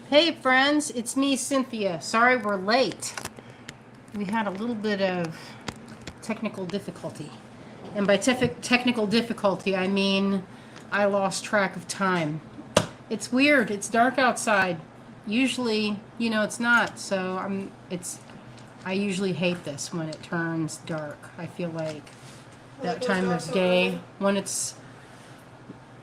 Hey friends, it's me, Cynthia. Sorry we're late. We had a little bit of technical difficulty. And by technical difficulty, I mean I lost track of time. It's weird. It's dark outside. Usually, it's not. So I usually hate this when it turns dark. I feel like that time of day when it's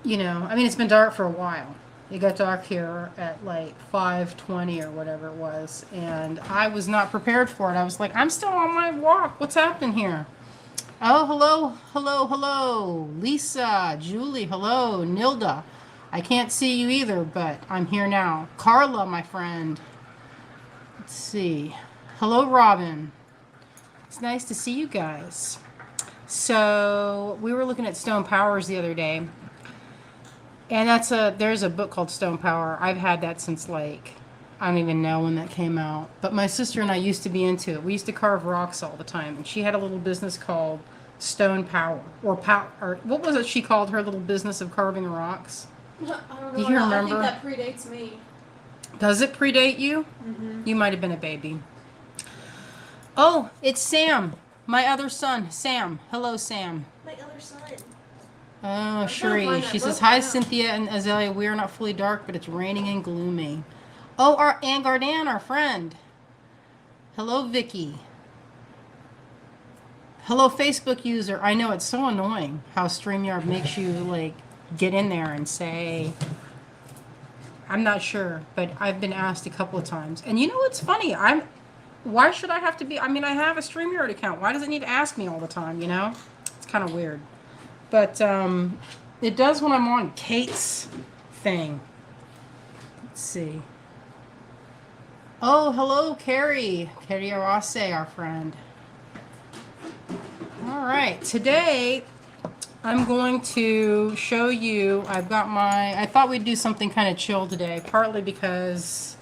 been dark for a while. It got dark here at like 5:20 or whatever it was, and I was not prepared for it. I was like, I'm still on my walk. What's happening here? Oh, hello, hello, hello. Lisa, Julie, hello. Nilda. I can't see you either, but I'm here now. Carla, my friend. Let's see. Hello, Robin. It's nice to see you guys. So, we were looking at Stone Powers the other day. And there's a book called Stone Power. I've had that since I don't even know when that came out. But my sister and I used to be into it. We used to carve rocks all the time. And she had a little business called Stone Power. Or what was it she called her little business of carving rocks? I don't know. Do you remember? I think that predates me. Does it predate you? Mm-hmm. You might have been a baby. Oh, it's Sam. My other son, Sam. Hello, Sam. My other son. Oh, Cherie. She says, hi, Cynthia and Azalea. We are not fully dark, but it's raining and gloomy. Oh, our Ann Gardan, our friend. Hello, Vicky. Hello, Facebook user. I know it's so annoying how StreamYard makes you, get in there and say, I'm not sure, but I've been asked a couple of times. And you know what's funny? Why should I have to be? I mean, I have a StreamYard account. Why does it need to ask me all the time, It's kind of weird. But it does when I'm on Kate's thing. Let's see. Oh, hello, Carrie. Carrie Arase, our friend. All right. Today, I'm going to show you, I thought we'd do something kind of chill today, partly because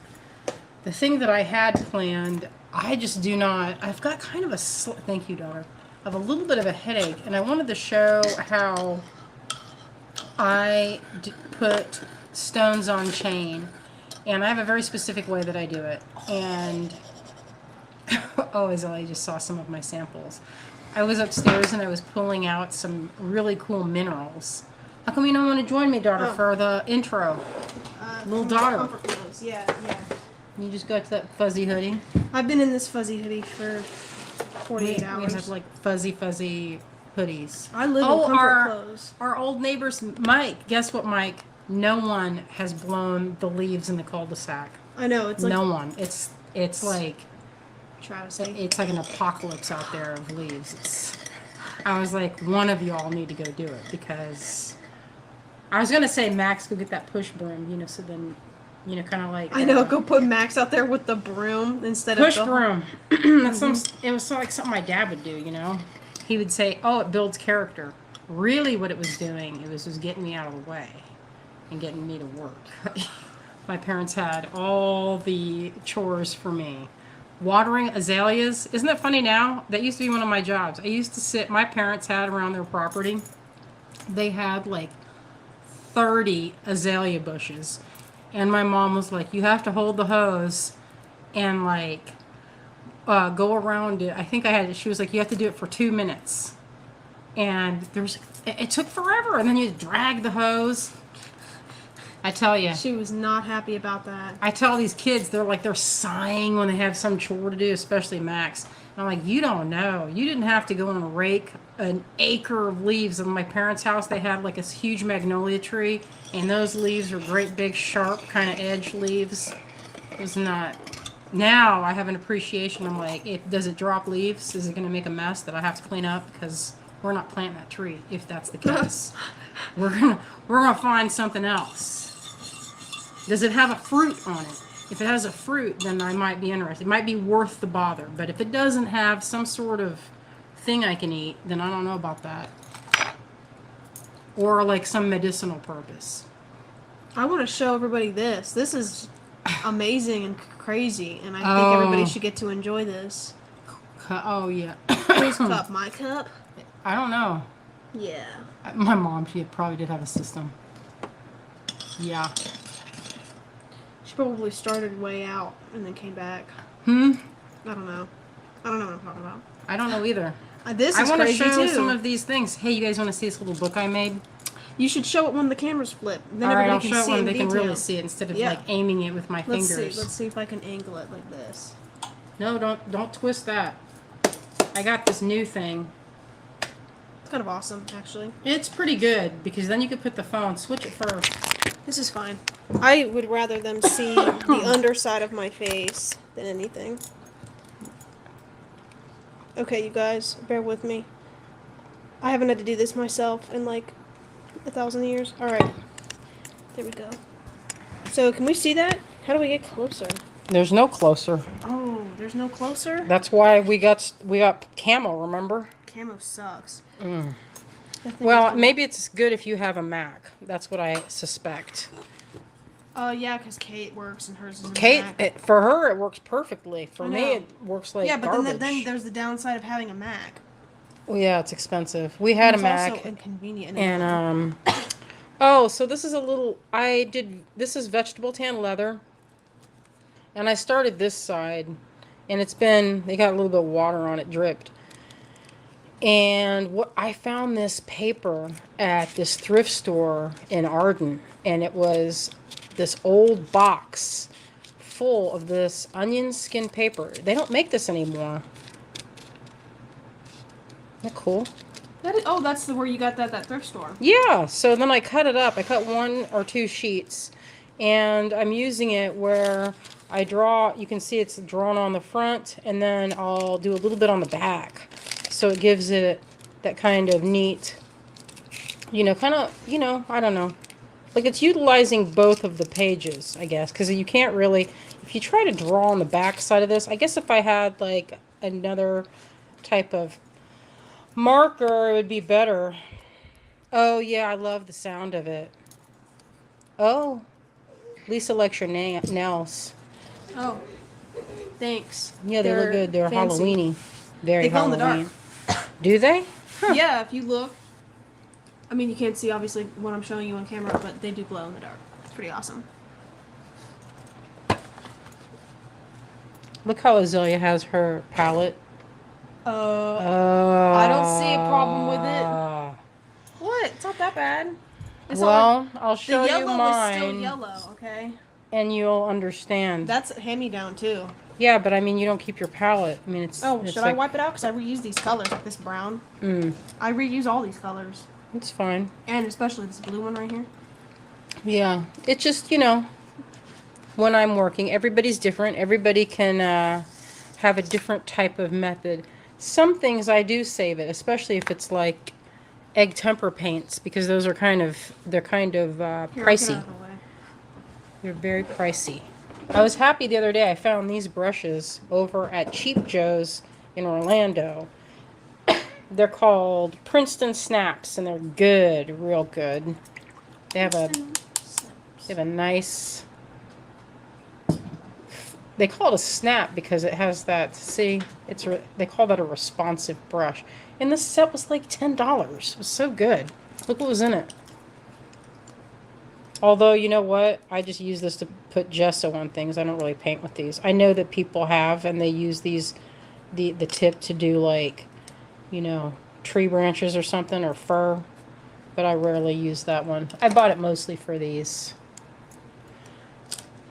the thing that I had planned, I just do not, I've got kind of thank you, daughter. Of a little bit of a headache, and I wanted to show how I put stones on chain, and I have a very specific way that I do it. And oh, Azalea just saw some of my samples. I was upstairs and I was pulling out some really cool minerals. How come you don't want to join me, daughter, for the intro? Little daughter. Yeah. You just got to that fuzzy hoodie. I've been in this fuzzy hoodie for 48 hours. We have fuzzy hoodies. I live in comfort clothes. Our old neighbors, Mike. Guess what, Mike? No one has blown the leaves in the cul-de-sac. I know, it's like... No one. It's like... Travesty. It's like an apocalypse out there of leaves. I was like, one of y'all need to go do it, because... I was going to say, Max, go get that push broom, so then... kind of like... I know, go put Max out there with the broom instead push of... broom. It was like something my dad would do, He would say, oh, it builds character. Really what it was doing, it was just getting me out of the way and getting me to work. My parents had all the chores for me. Watering azaleas. Isn't that funny now? That used to be one of my jobs. I used to my parents had around their property, they had 30 azalea bushes. And my mom was like, you have to hold the hose and go around it. I think she was like, you have to do it for 2 minutes. And it took forever. And then you drag the hose. I tell you. She was not happy about that. I tell these kids, they're sighing when they have some chore to do, especially Max. And I'm like, you don't know. You didn't have to go and rake an acre of leaves. In my parents' house, they had a huge magnolia tree, and those leaves are great big sharp kind of edge leaves. It was not. Now I have an appreciation. I'm like, does it drop leaves? Is it going to make a mess that I have to clean up? Because we're not planting that tree if that's the case. we're gonna find something else. Does it have a fruit on it? If it has a fruit, then I might be interested. It might be worth the bother. But if it doesn't have some sort of thing I can eat, then I don't know about that. Or some medicinal purpose. I want to show everybody this. This is amazing and crazy, and I think everybody should get to enjoy this. Oh, yeah. Whose cup? My cup? I don't know. Yeah. My mom, she probably did have a system. Yeah. She probably started way out and then came back. Hmm? I don't know. I don't know what I'm talking about. I don't know either. This I is want to crazy show too. some of these things. Hey, you guys want to see this little book I made? You should show it when the cameras flip. Then All right, everybody I'll can show it see when in they can detail. really see it instead of Yeah. like aiming it with my Let's fingers. see. Let's see if I can angle it like this. No, don't twist that. I got this new thing. It's kind of awesome, actually. It's pretty good because then you could put the phone. Switch it first. This is fine. I would rather them see the underside of my face than anything. Okay, you guys, bear with me. I haven't had to do this myself in like 1,000 years. Alright. There we go. So, can we see that? How do we get closer? There's no closer. Oh, there's no closer? That's why we got camo. Remember? Camo sucks. Mm. That thing Well, is- maybe it's good if you have a Mac. That's what I suspect. yeah, because Kate works and hers is in Kate, Mac. for her, it works perfectly. For I me, know. it works like Yeah, but garbage. then there's the downside of having a Mac. Well, yeah, it's expensive. We had a It's Mac, also inconvenient. and oh, so this is a little. This is vegetable tan leather, and I started this side, and they got a little bit of water on it, dripped. And I found this paper at this thrift store in Arden, and it was this old box full of this onion skin paper. They don't make this anymore. Isn't that cool? That's where you got that at that thrift store. Yeah, so then I cut it up. I cut 1 or 2 sheets, and I'm using it where I draw. You can see it's drawn on the front, and then I'll do a little bit on the back. So it gives it that kind of neat, I don't know. Like it's utilizing both of the pages, I guess, because you can't really, if you try to draw on the back side of this, I guess if I had like another type of marker, it would be better. Oh, yeah, I love the sound of it. Oh, Lisa likes your nails. Oh, thanks. Yeah, they look good. They're fancy. Halloweeny. Very They glow in the Halloween. dark. Do they? Huh. Yeah, if you look. I mean, you can't see obviously what I'm showing you on camera, but they do glow in the dark. It's pretty awesome. Look how Azalea has her palette. I don't see a problem with it. What? It's not that bad. It's not Well, like, I'll show the you yellow mine, is still yellow, okay? and you'll understand. That's hand-me-down too. Yeah, but I mean, you don't keep your palette. I mean, it's. Oh, it's should I wipe it out? Because I reuse these colors, like this brown. I reuse all these colors. It's fine. And especially this blue one right here. Yeah, it's just when I'm working, everybody's different. Everybody can have a different type of method. Some things I do save it, especially if it's like egg temper paints, because those are kind of Here, I'll get pricey. out of the way. They're very pricey. I was happy the other day. I found these brushes over at Cheap Joe's in Orlando. They're called Princeton Snaps, and they're good, real good. They have a nice. They call it a snap because it has that. See, they call that a responsive brush. And this set was like $10. It was so good. Look what was in it. Although, you know what? I just use this to put gesso on things. I don't really paint with these. I know that people have, and they use these, the tip to do like, tree branches or something, or fur. But I rarely use that one. I bought it mostly for these.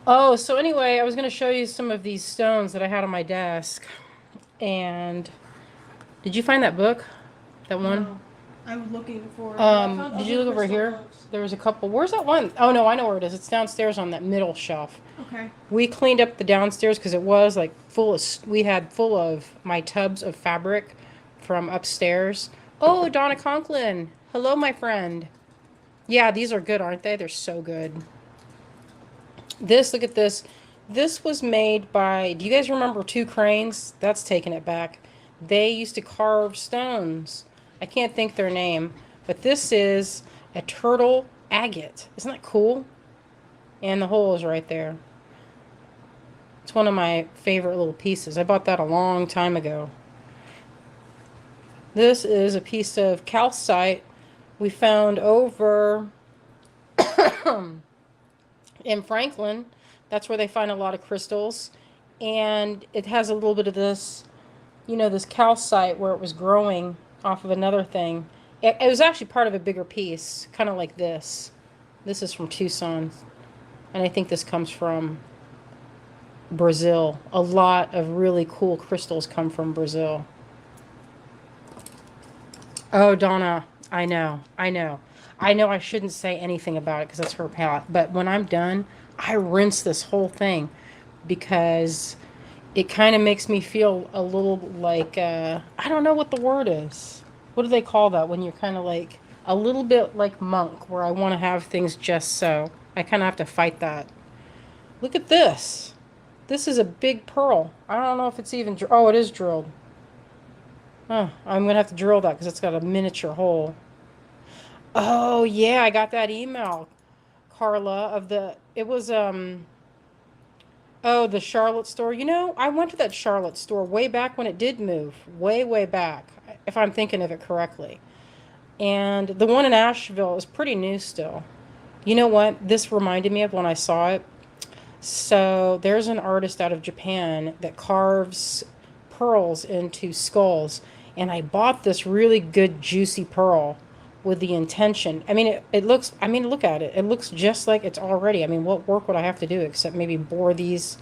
Oh, so anyway, I was going to show you some of these stones that I had on my desk. And did you find that book? That one? No, I was looking for. Did you look over here? There was a couple. Where's that one? Oh, no, I know where it is. It's downstairs on that middle shelf. Okay. We cleaned up the downstairs because it was like we had full of my tubs of fabric from upstairs. Oh, Donna Conklin. Hello, my friend. Yeah, these are good, aren't they? They're so good. Look at this. This was made by, do you guys remember Two Cranes? That's taking it back. They used to carve stones. I can't think their name, but this is a turtle agate. Isn't that cool? And the hole is right there. It's one of my favorite little pieces. I bought that a long time ago. This is a piece of calcite we found over in Franklin. That's where they find a lot of crystals. And it has a little bit of this, this calcite where it was growing off of another thing. It was actually part of a bigger piece, kind of like this. This is from Tucson. And I think this comes from Brazil. A lot of really cool crystals come from Brazil. Oh, Donna, I know. I shouldn't say anything about it because it's her palette. But when I'm done, I rinse this whole thing because it kind of makes me feel a little like, I don't know what the word is. What do they call that when you're kind of like a little bit like monk, where I want to have things just so. I kind of have to fight that. Look at this. This is a big pearl. I don't know if it's even, oh, it is drilled. Oh, I'm going to have to drill that because it's got a miniature hole. Oh, yeah, I got that email, Carla, it was, the Charlotte store. I went to that Charlotte store way back when it did move. Way, way back, if I'm thinking of it correctly. And the one in Asheville is pretty new still. You know what? This reminded me of when I saw it. So there's an artist out of Japan that carves pearls into skulls. And I bought this really good juicy pearl with the intention. I mean, it looks, look at it. It looks just like it's already. I mean, what work would I have to do except maybe bore these,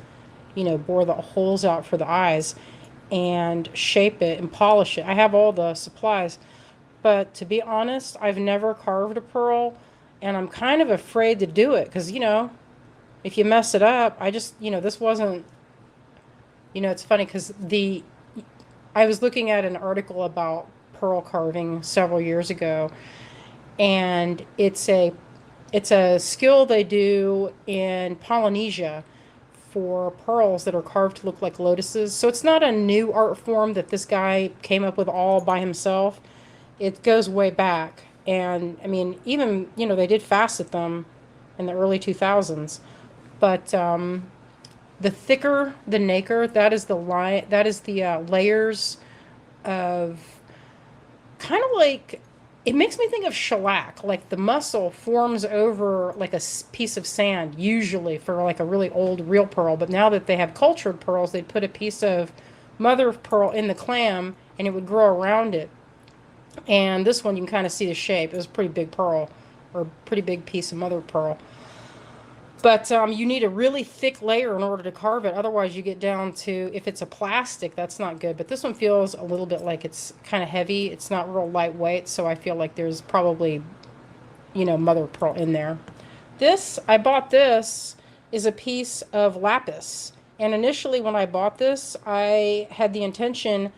bore the holes out for the eyes and shape it and polish it. I have all the supplies. But to be honest, I've never carved a pearl. And I'm kind of afraid to do it because, if you mess it up, I just, this wasn't, it's funny because I was looking at an article about pearl carving several years ago, and it's a skill they do in Polynesia for pearls that are carved to look like lotuses. So it's not a new art form that this guy came up with all by himself. It goes way back. And I mean, even, they did facet them in the early 2000s. But the thicker the nacre, that is the layers of kind of like, it makes me think of shellac. Like the muscle forms over like a piece of sand, usually for like a really old real pearl. But now that they have cultured pearls, they'd put a piece of mother of pearl in the clam and it would grow around it. And this one, you can kind of see the shape. It was a pretty big pearl, or a pretty big piece of mother of pearl. But you need a really thick layer in order to carve it. Otherwise, you get down to, if it's a plastic, that's not good. But this one feels a little bit like it's kind of heavy. It's not real lightweight, so I feel like there's probably, mother of pearl in there. I bought this, is a piece of lapis. And initially, when I bought this, I had the intention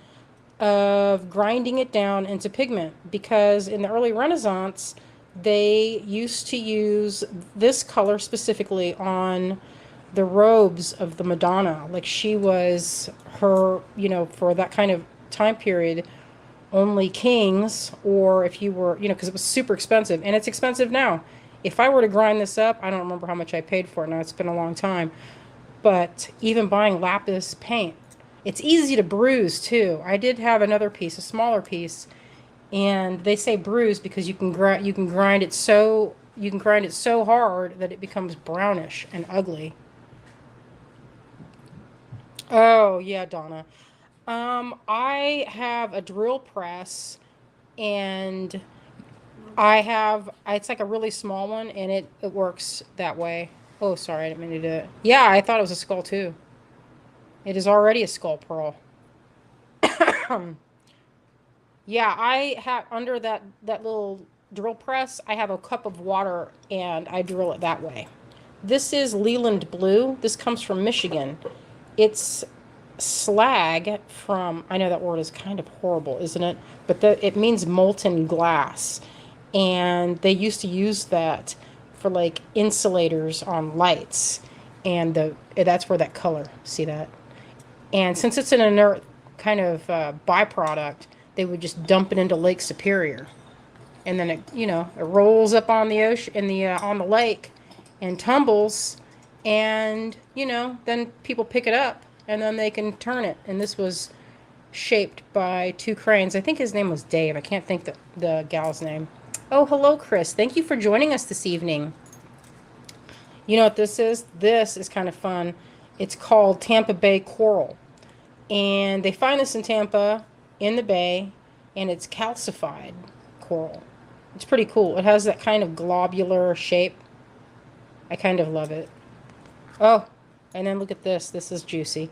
of grinding it down into pigment, because in the early Renaissance, they used to use this color specifically on the robes of the Madonna. Like she was her, for that kind of time period, only kings, or if you were, because it was super expensive, and it's expensive now. If I were to grind this up, I don't remember how much I paid for it now. It's been a long time. But even buying lapis paint, it's easy to bruise too. I did have another piece, a smaller piece, and they say bruise because you can grind it so hard that it becomes brownish and ugly. Oh yeah, Donna. I have a drill press, and it's like a really small one, and it works that way. Oh, sorry, I didn't mean to do it. Yeah, I thought it was a skull too. It is already a skull pearl. Yeah, I have under that little drill press, I have a cup of water and I drill it that way. This is Leland Blue. This comes from Michigan. It's slag from, I know that word is kind of horrible, isn't it? But it means molten glass. And they used to use that for like insulators on lights. And that's where that color, see that? And since it's an inert kind of byproduct, they would just dump it into Lake Superior, and then it rolls up on the ocean, on the lake, and tumbles, and then people pick it up, and then they can turn it. And this was shaped by two cranes. I think his name was Dave. I can't think the gal's name. Oh, hello, Chris. Thank you for joining us this evening. You know what this is? This is kind of fun. It's called Tampa Bay Coral. And they find this in Tampa, in the bay, and it's calcified coral. It's pretty cool. It has that kind of globular shape. I kind of love it. Oh, and then look at this. This is juicy.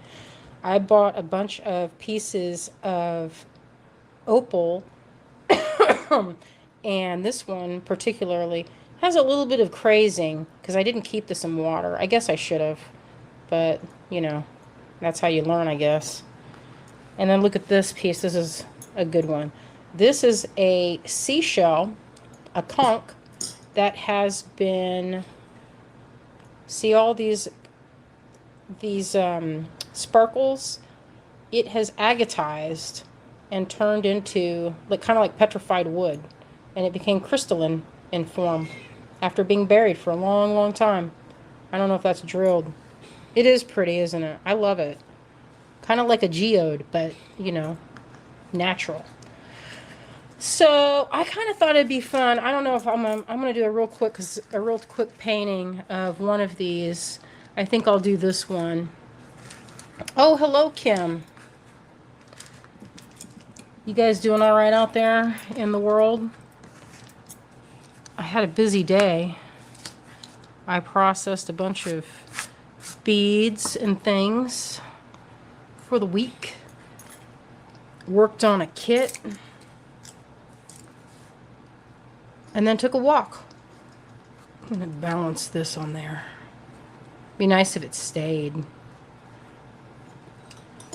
I bought a bunch of pieces of opal, and this one particularly has a little bit of crazing because I didn't keep this in water. I guess I should have, but you know, that's how you learn, I guess. And then look at this piece. This is a good one. This is a seashell, a conch that has been, see all these sparkles? It has agatized and turned into like kind of like petrified wood, and it became crystalline in form after being buried for a long, long time. I don't know if that's drilled. It is pretty, isn't it? I love it. Kind of like a geode, but you know, natural. So I kind of thought it'd be fun. I don't know if I'm gonna do a real quick painting of one of these. I think I'll do this one. Oh, hello, Kim. You guys doing all right out there in the world? I had a busy day. I processed a bunch of beads and things for the week. Worked on a kit. And then took a walk. I'm going to balance this on there. Be nice if it stayed.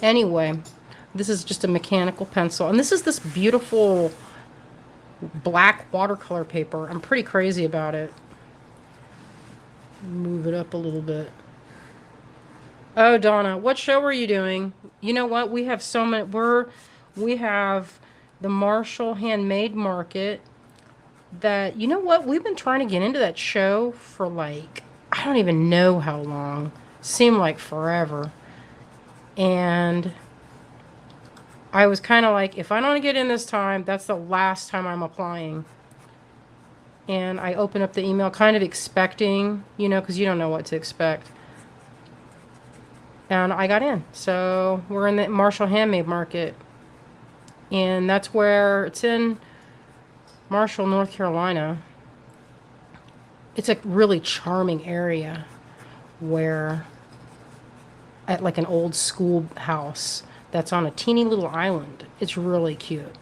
Anyway, this is just a mechanical pencil. And this is this beautiful black watercolor paper. I'm pretty crazy about it. Move it up a little bit. Oh, Donna, what show are you doing? You know what? We have so many. We have the Marshall Handmade Market. That, you know what? We've been trying to get into that show for like, I don't even know how long. Seemed like forever. And I was kind of like, if I don't get in this time, that's the last time I'm applying. And I opened up the email kind of expecting, you know, because you don't know what to expect. And I got in. So we're in the Marshall Handmade Market. And that's where it's in Marshall, North Carolina. It's a really charming area where at like an old schoolhouse that's on a teeny little island. It's really cute.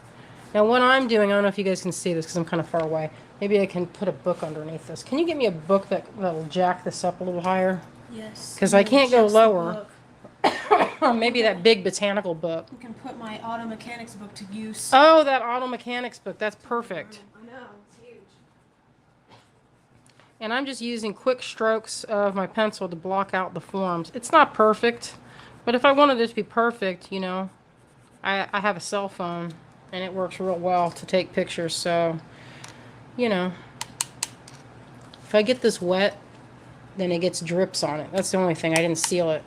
Now what I'm doing, I don't know if you guys can see this because I'm kind of far away. Maybe I can put a book underneath this. Can you get me a book that'll jack this up a little higher? Yes. Because I can't go lower. Maybe that big botanical book. You can put my auto mechanics book to use. Oh, that auto mechanics book. That's perfect. I know, it's huge. And I'm just using quick strokes of my pencil to block out the forms. It's not perfect, but if I wanted it to be perfect, you know, I have a cell phone and it works real well to take pictures. So, you know, if I get this wet, then it gets drips on it. That's the only thing. I didn't seal it.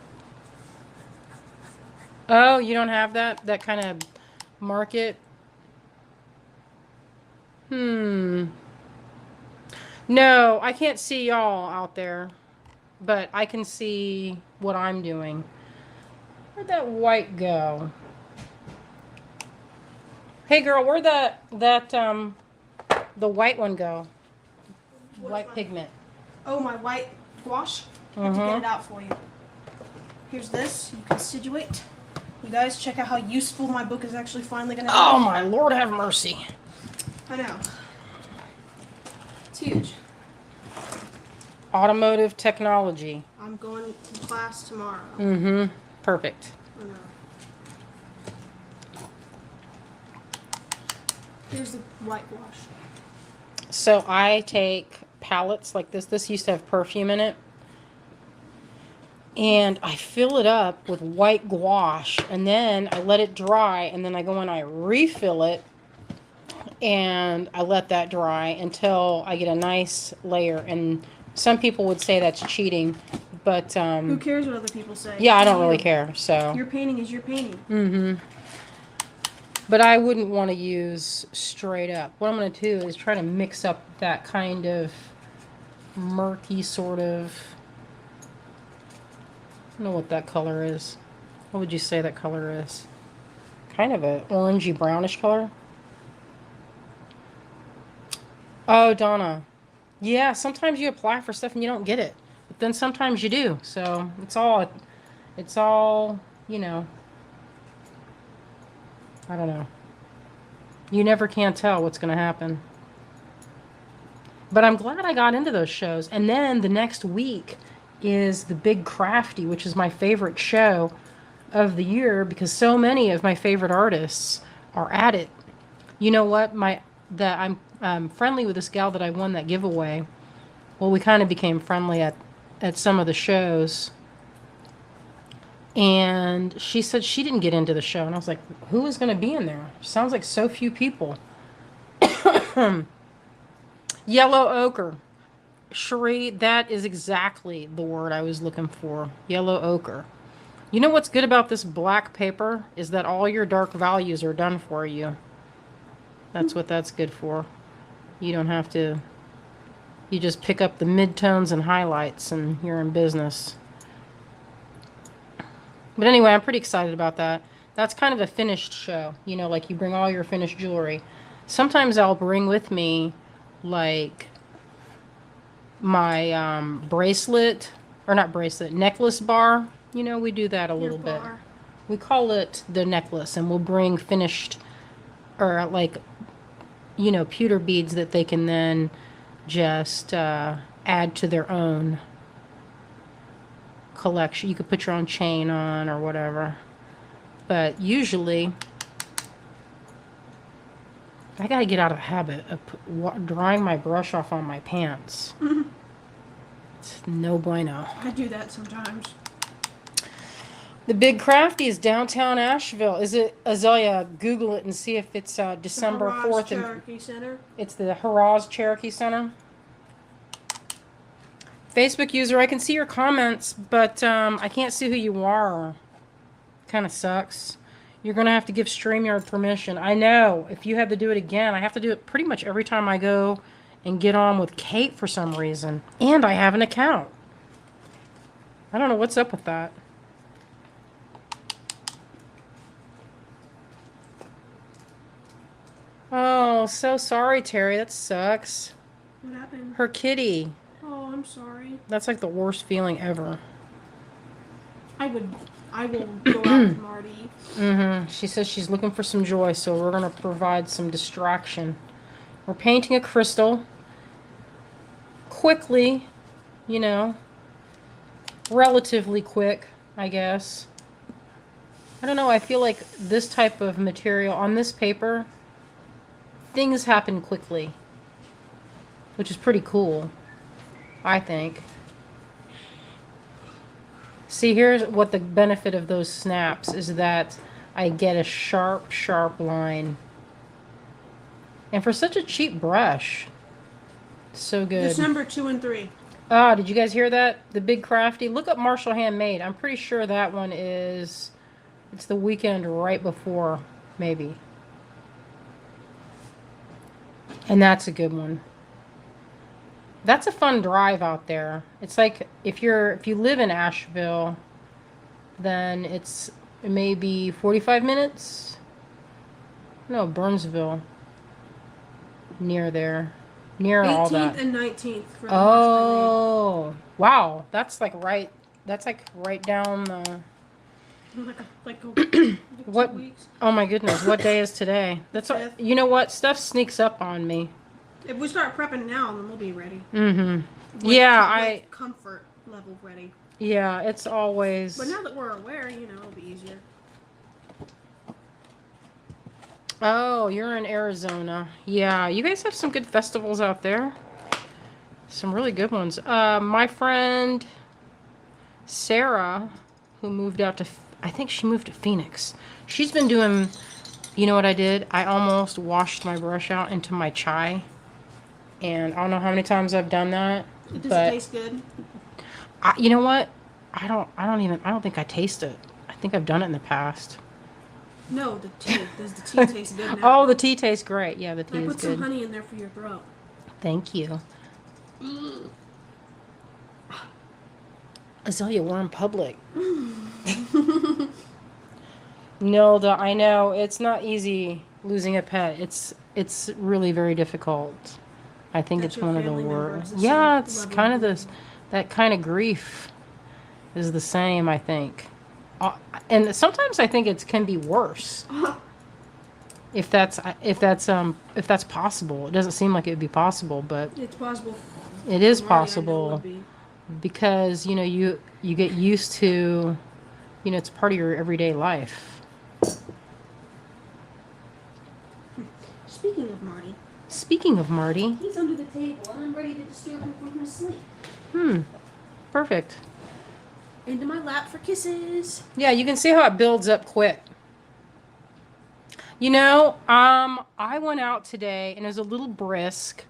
Oh, you don't have that kind of market? No, I can't see y'all out there, but I can see what I'm doing. Where'd that white go? Hey girl, where'd the white one go? White pigment. Oh, my white gouache? I have to get it out for you. Here's this. You can situate. You guys check out how useful my book is actually finally going to be. Oh my Lord, have mercy. I know. It's huge. Automotive technology. I'm going to class tomorrow. Perfect. I know. Here's the white gouache. So I take palettes like this. This used to have perfume in it. And I fill it up with white gouache, and then I let it dry, and then I go and I refill it, and I let that dry until I get a nice layer. And some people would say that's cheating, but who cares what other people say? yeah, I don't really care. So your painting is your painting. But I wouldn't want to use straight up. What I'm going to do is try to mix up that kind of murky sort of don't know what that color is. What would you say that color is? Kind of a orangey brownish color. Oh, Donna. Yeah, sometimes you apply for stuff and you don't get it. But then sometimes you do. So it's all, you know, I don't know. You never can tell what's going to happen. But I'm glad I got into those shows. And then the next week is the Big Crafty, which is my favorite show of the year because so many of my favorite artists are at it. You know what? I'm friendly with this gal that I won that giveaway. Well, we kind of became friendly at some of the shows. And she said she didn't get into the show. And I was like, who is going to be in there? Sounds like so few people. Yellow ochre. Cherie, that is exactly the word I was looking for. Yellow ochre. You know what's good about this black paper is that all your dark values are done for you. That's what that's good for. You don't have to... You just pick up the midtones and highlights and you're in business. But anyway, I'm pretty excited about that. That's kind of a finished show. You know, like you bring all your finished jewelry. Sometimes I'll bring with me, like, my bracelet, or not bracelet, necklace bar. You know, we do that a little bit. We call it the necklace, and we'll bring finished, or like, you know, pewter beads that they can then just add to their own collection. You could put your own chain on or whatever. But usually, I gotta get out of the habit of drying my brush off on my pants. It's no bueno. I do that sometimes. The Big Crafty is downtown Asheville. Is it, Azalea? Google it and see if it's December 4th. Cherokee Center. It's the Haraz Cherokee Center. Facebook user, I can see your comments, but I can't see who you are. Kind of sucks. You're going to have to give StreamYard permission. I know. If you had to do it again, I have to do it pretty much every time I go and get on with Kate for some reason. And I have an account. I don't know what's up with that. Oh, so sorry, Terry. That sucks. What happened? Her kitty. Oh, I'm sorry. That's like the worst feeling ever. I will go out with Marty. She says she's looking for some joy, so we're going to provide some distraction. We're painting a crystal. Quickly, you know. Relatively quick, I guess. I don't know, I feel like this type of material on this paper, things happen quickly. Which is pretty cool, I think. See, here's what the benefit of those snaps is that I get a sharp, sharp line. And for such a cheap brush, so good. December 2 and 3. Ah, did you guys hear that? The Big Crafty. Look up Marshall Handmade. I'm pretty sure that one is, it's the weekend right before, maybe. And that's a good one. That's a fun drive out there. It's like if you live in Asheville, then it's maybe 45 minutes. No, Burnsville. Near there. Near all that. 18th and 19th for the Oh, wow. That's like right down the like what 2 weeks. Oh my goodness, what day is today? That's Fifth. you know what? Stuff sneaks up on me. If we start prepping now, then we'll be ready. Yeah, comfort level ready. Yeah, it's always. But now that we're aware, you know, it'll be easier. Oh, you're in Arizona. Yeah, you guys have some good festivals out there. Some really good ones. My friend Sarah, who moved out to, I think she moved to Phoenix. She's been doing, you know what I did? I almost washed my brush out into my chai. And I don't know how many times I've done that. Does it taste good? You know what? I don't think I taste it. I think I've done it in the past. No, the tea. Does the tea taste good now? Oh, the tea tastes great. Yeah, the tea is good. I put some honey in there for your throat. Thank you. Azalea, we're in public. Nilda, I know it's not easy losing a pet. It's really very difficult. I think That's it's your one of the family member. worst. It's the Yeah, same it's level kind of of this grief. that kind of grief is the same, I think. And sometimes I think it can be worse if that's possible. It doesn't seem like it would be possible, but It's possible. it is For Marty, I know it possible would be. because you get used to, it's part of your everyday life. Speaking of Marty, Speaking of Marty, he's under the table, and I'm ready to disturb him from his sleep. Perfect. Into my lap for kisses. Yeah, you can see how it builds up quick. I went out today and it was a little brisk.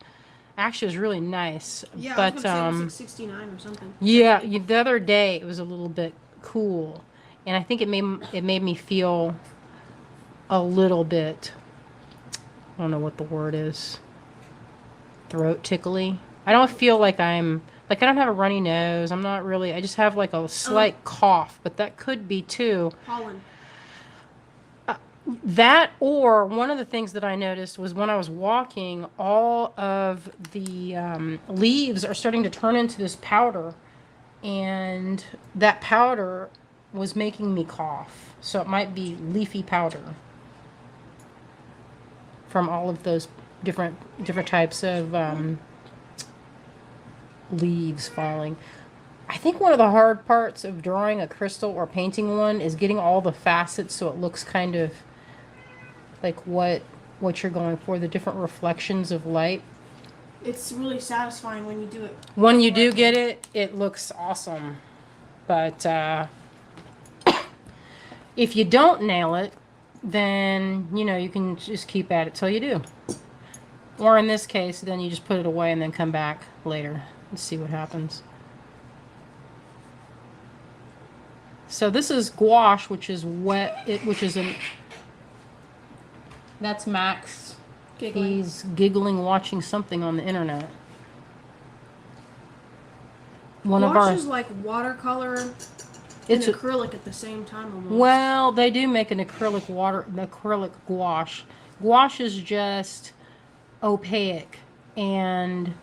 Actually, it was really nice. Yeah, But I was gonna say it was like 69 or something. yeah, the other day it was a little bit cool, and I think it made me feel a little bit. I don't know what the word is. Throat tickly. I don't feel like I don't have a runny nose. I'm not really. I just have like a slight cough, but that could be too. Pollen. That, or one of the things that I noticed was when I was walking, all of the leaves are starting to turn into this powder, and that powder was making me cough. So it might be leafy powder from all of those different types of leaves falling. I think one of the hard parts of drawing a crystal or painting one is getting all the facets so it looks kind of like what you're going for, the different reflections of light. It's really satisfying when you do it. When you do get it, it looks awesome. But if you don't nail it, then, you can just keep at it till you do. Or in this case, then you just put it away and then come back later and see what happens. So this is gouache, which is wet, that's Max. Giggling. He's giggling watching something on the internet. Gouache is like watercolor and acrylic at the same time almost. Well, they do make an acrylic gouache. Gouache is just opaque, and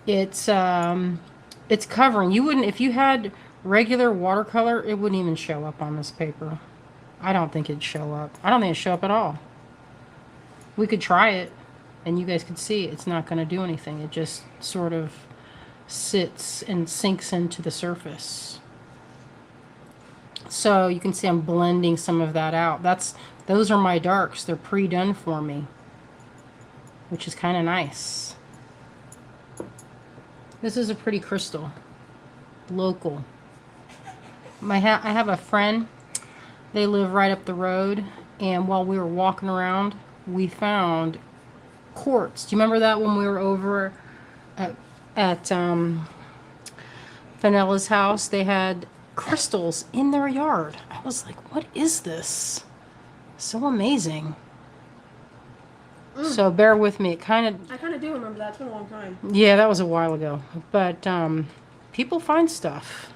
it's covering. You wouldn't, if you had regular watercolor, it wouldn't even show up on this paper. I don't think it'd show up. I don't think it'd show up at all. We could try it, and you guys could see it's not going to do anything. It just sort of sits and sinks into the surface. So you can see I'm blending some of that out. Those are my darks. They're pre-done for me, which is kind of nice. This is a pretty crystal. Local. I have a friend. They live right up the road, and while we were walking around, we found quartz. Do you remember that when we were over at Fenella's house? They had crystals in their yard. I was like, what is this? So amazing. So bear with me. I kind of do remember that. It's been a long time. Yeah, that was a while ago. But people find stuff.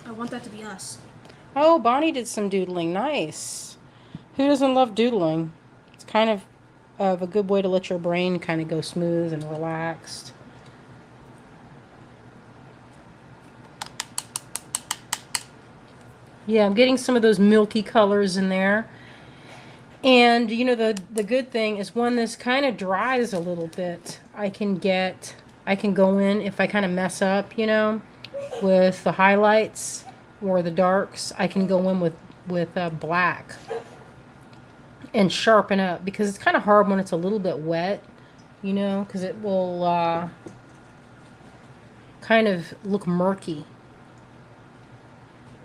I want that to be us. Oh, Bonnie did some doodling. Nice. Who doesn't love doodling? It's kind of a good way to let your brain kind of go smooth and relaxed. Yeah, I'm getting some of those milky colors in there. And, the good thing is when this kind of dries a little bit, I can go in, if I kind of mess up, with the highlights or the darks, I can go in with black and sharpen up, because it's kind of hard when it's a little bit wet, because it will kind of look murky.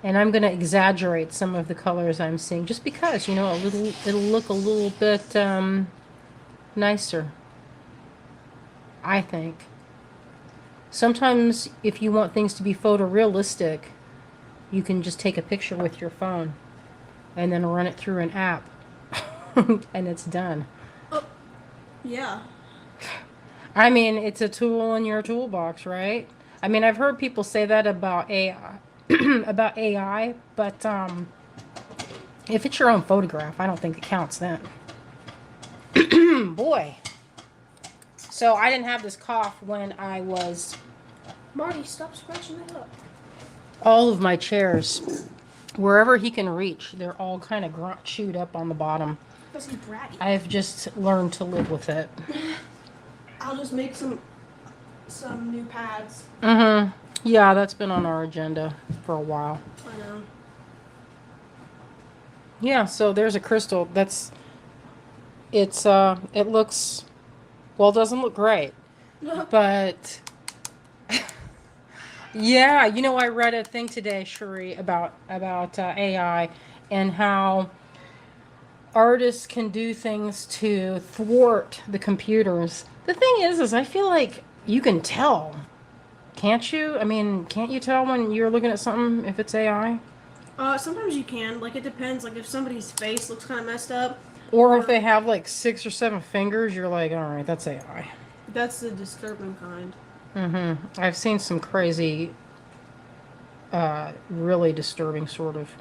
And I'm going to exaggerate some of the colors I'm seeing just because, it'll look a little bit nicer, I think. Sometimes if you want things to be photorealistic, you can just take a picture with your phone and then run it through an app and it's done. Oh, yeah. I mean, it's a tool in your toolbox, right? I mean, I've heard people say that about AI, about AI, but if it's your own photograph, I don't think it counts then. Boy. So I didn't have this cough when I was... Marty, stop scratching it up. All of my chairs, wherever he can reach, they're all kind of chewed up on the bottom. Because he's bratty. I've just learned to live with it. I'll just make some new pads. Mm-hmm. Yeah, that's been on our agenda for a while. I know. Yeah, so there's a crystal. It looks, well, it doesn't look great. But, yeah, you know, I read a thing today, Cherie, about AI and how artists can do things to thwart the computers. The thing is I feel like you can tell, can't you? I mean, can't you tell when you're looking at something if it's AI? Sometimes you can. Like, it depends. Like, if somebody's face looks kind of messed up. Or if they have like 6 or 7 fingers, you're like, all right, that's AI. That's the disturbing kind. Mm-hmm. I've seen some crazy, really disturbing sort of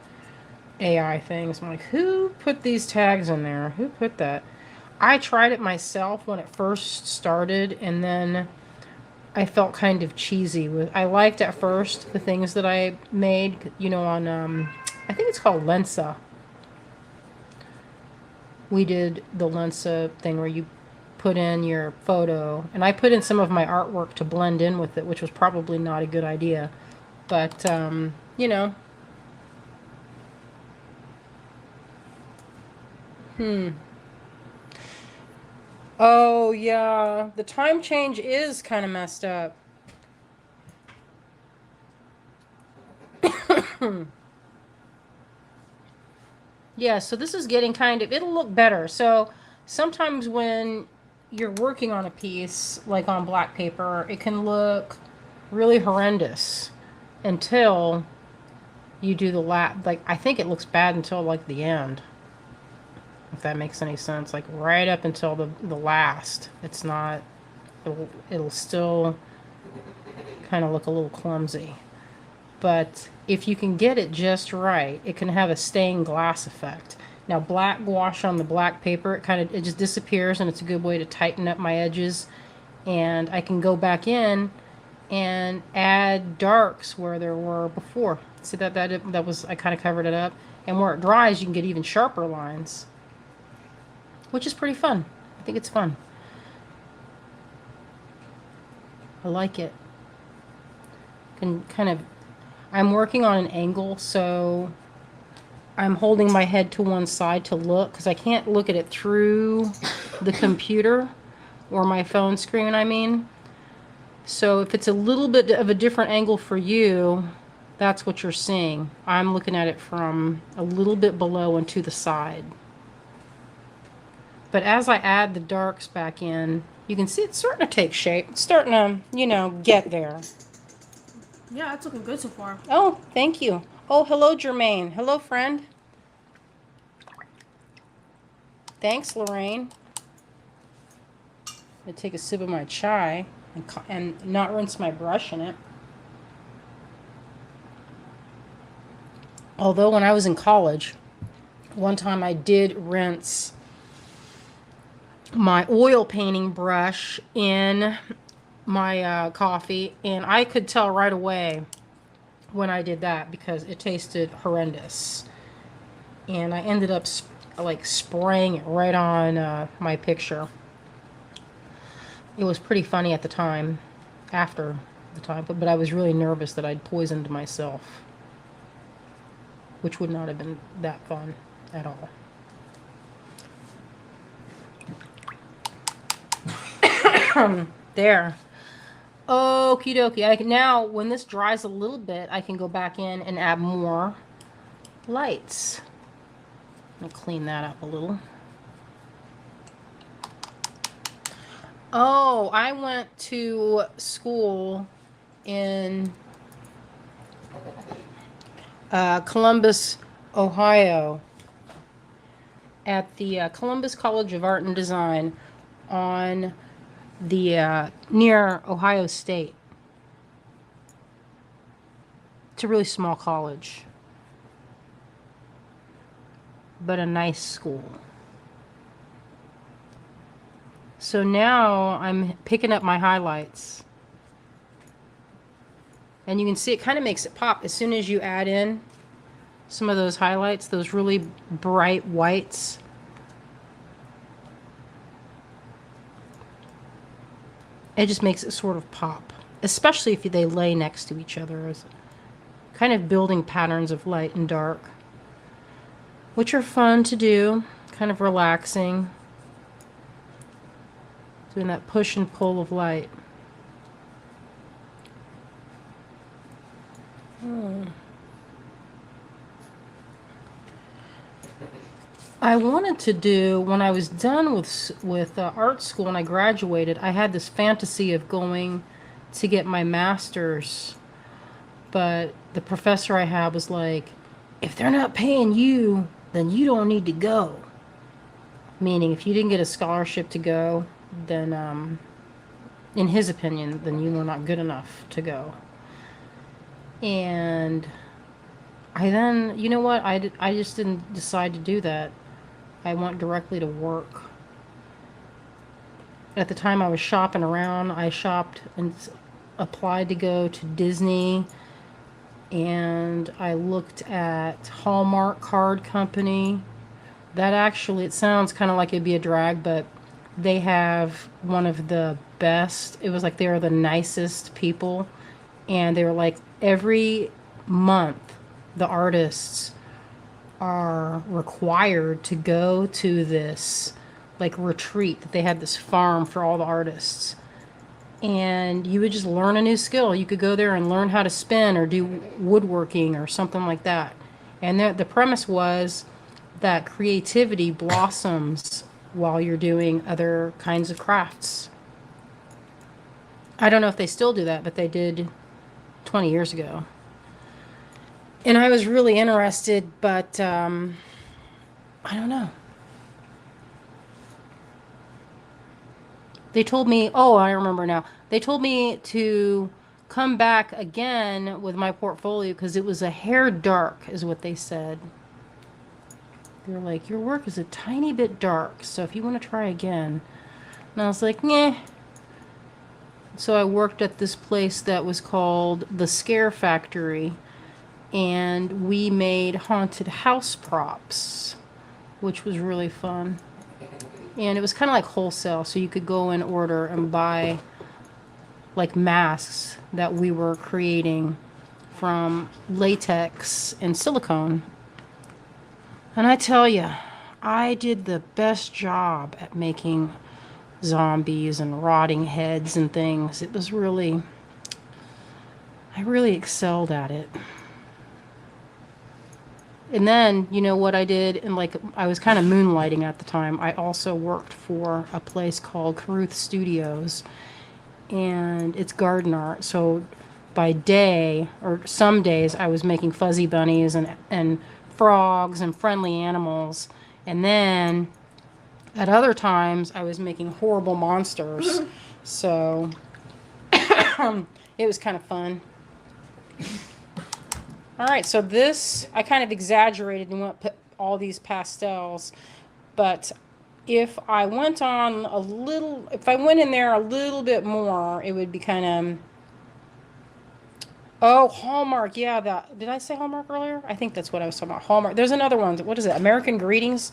AI things. I'm like, who put these tags in there? Who put that? I tried it myself when it first started, and then I felt kind of cheesy with. I liked at first the things that I made, you know, on I think it's called Lensa. We did the Lensa thing where you put in your photo, and I put in some of my artwork to blend in with it, which was probably not a good idea, but you know. Oh yeah, the time change is kind of messed up. Yeah, so this is getting kind of, it'll look better. So sometimes when you're working on a piece, like on black paper, it can look really horrendous until you do the like, I think it looks bad until like the end. If that makes any sense. Like right up until the last. It's not, it'll still kind of look a little clumsy. But if you can get it just right, it can have a stained glass effect. Now, black gouache on the black paper, it just disappears, and it's a good way to tighten up my edges. And I can go back in and add darks where there were before. See that was, I kind of covered it up. And where it dries, you can get even sharper lines, which is pretty fun. I think it's fun. I like it. Can kind of, I'm working on an angle, so I'm holding my head to one side to look, because I can't look at it through the computer or my phone screen, I mean. So if it's a little bit of a different angle for you, that's what you're seeing. I'm looking at it from a little bit below and to the side. But as I add the darks back in, you can see it's starting to take shape. It's starting to, you know, get there. Yeah, it's looking good so far. Oh, thank you. Oh, hello, Jermaine. Hello, friend. Thanks, Lorraine. I'm going to take a sip of my chai and not rinse my brush in it. Although when I was in college, one time I did rinse my oil painting brush in my coffee, and I could tell right away when I did that because it tasted horrendous. And I ended up like spraying it right on my picture. It was pretty funny at the time, after the time, but I was really nervous that I'd poisoned myself, which would not have been that fun at all. There. Okie dokie. Now, when this dries a little bit, I can go back in and add more lights. I'll clean that up a little. Oh, I went to school in Columbus, Ohio, at the Columbus College of Art and Design on the near Ohio State. It's a really small college, but a nice school. So now I'm picking up my highlights. And you can see it kind of makes it pop as soon as you add in some of those highlights, those really bright whites. It just makes it sort of pop, especially if they lay next to each other, as kind of building patterns of light and dark, which are fun to do, kind of relaxing, doing that push and pull of light. I wanted to do, when I was done with art school and I graduated, I had this fantasy of going to get my master's, but the professor I had was like, if they're not paying you, then you don't need to go. Meaning, if you didn't get a scholarship to go, then, in his opinion, then you were not good enough to go. And I then, you know what, I just didn't decide to do that. I went directly to work. At the time I was shopping around, I shopped and applied to go to Disney, and I looked at Hallmark Card Company. That actually, it sounds kind of like it'd be a drag, but they have one of the best. It was like they were the nicest people, and they were like, every month the artists are required to go to this like retreat that they had, this farm for all the artists, and you would just learn a new skill. You could go there and learn how to spin or do woodworking or something like that. And the premise was that creativity blossoms while you're doing other kinds of crafts. I don't know if they still do that, but they did 20 years ago. And I was really interested, but I don't know. They told me, oh, I remember now. They told me to come back again with my portfolio because it was a hair dark, is what they said. They were like, your work is a tiny bit dark, so if you want to try again. And I was like, nah. So I worked at this place that was called the Scare Factory, and we made haunted house props, which was really fun. And it was kind of like wholesale, so you could go and order and buy like masks that we were creating from latex and silicone. And I tell you, I did the best job at making zombies and rotting heads and things. It was really, I really excelled at it. And then, you know what I did, and like I was kind of moonlighting at the time, I also worked for a place called Greengirlstudios, and it's garden art. So by day, or some days, I was making fuzzy bunnies and frogs and friendly animals, and then at other times I was making horrible monsters. So it was kind of fun. All right, so this, I kind of exaggerated and went put all these pastels, but if I went on a little, if I went in there a little bit more, it would be kind of, oh, Hallmark, yeah, that, did I say Hallmark earlier? I think that's what I was talking about, Hallmark. There's another one, what is it, American Greetings?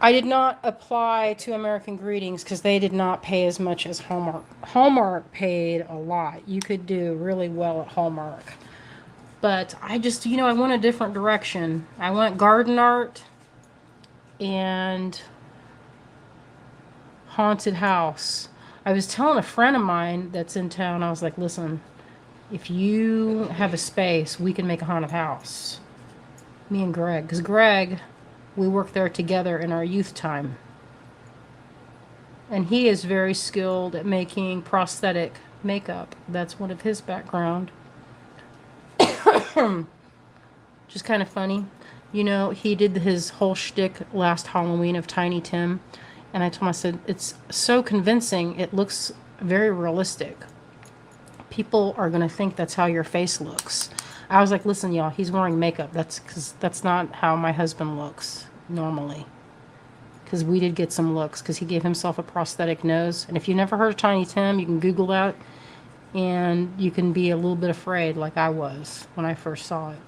I did not apply to American Greetings because they did not pay as much as Hallmark. Hallmark paid a lot. You could do really well at Hallmark. But I just, you know, I went a different direction. I went garden art and haunted house. I was telling a friend of mine that's in town, I was like, listen, if you have a space, we can make a haunted house. Me and Greg. Because Greg, we worked there together in our youth time. And he is very skilled at making prosthetic makeup. That's one of his background. Just kind of funny. You know, he did his whole shtick last Halloween of Tiny Tim. And I told him, I said, it's so convincing. It looks very realistic. people are going to think that's how your face looks. I was like, listen, y'all, he's wearing makeup. That's not how my husband looks normally. Because we did get some looks, because he gave himself a prosthetic nose. And if you never heard of Tiny Tim, you can Google that, and you can be a little bit afraid, like I was when I first saw it.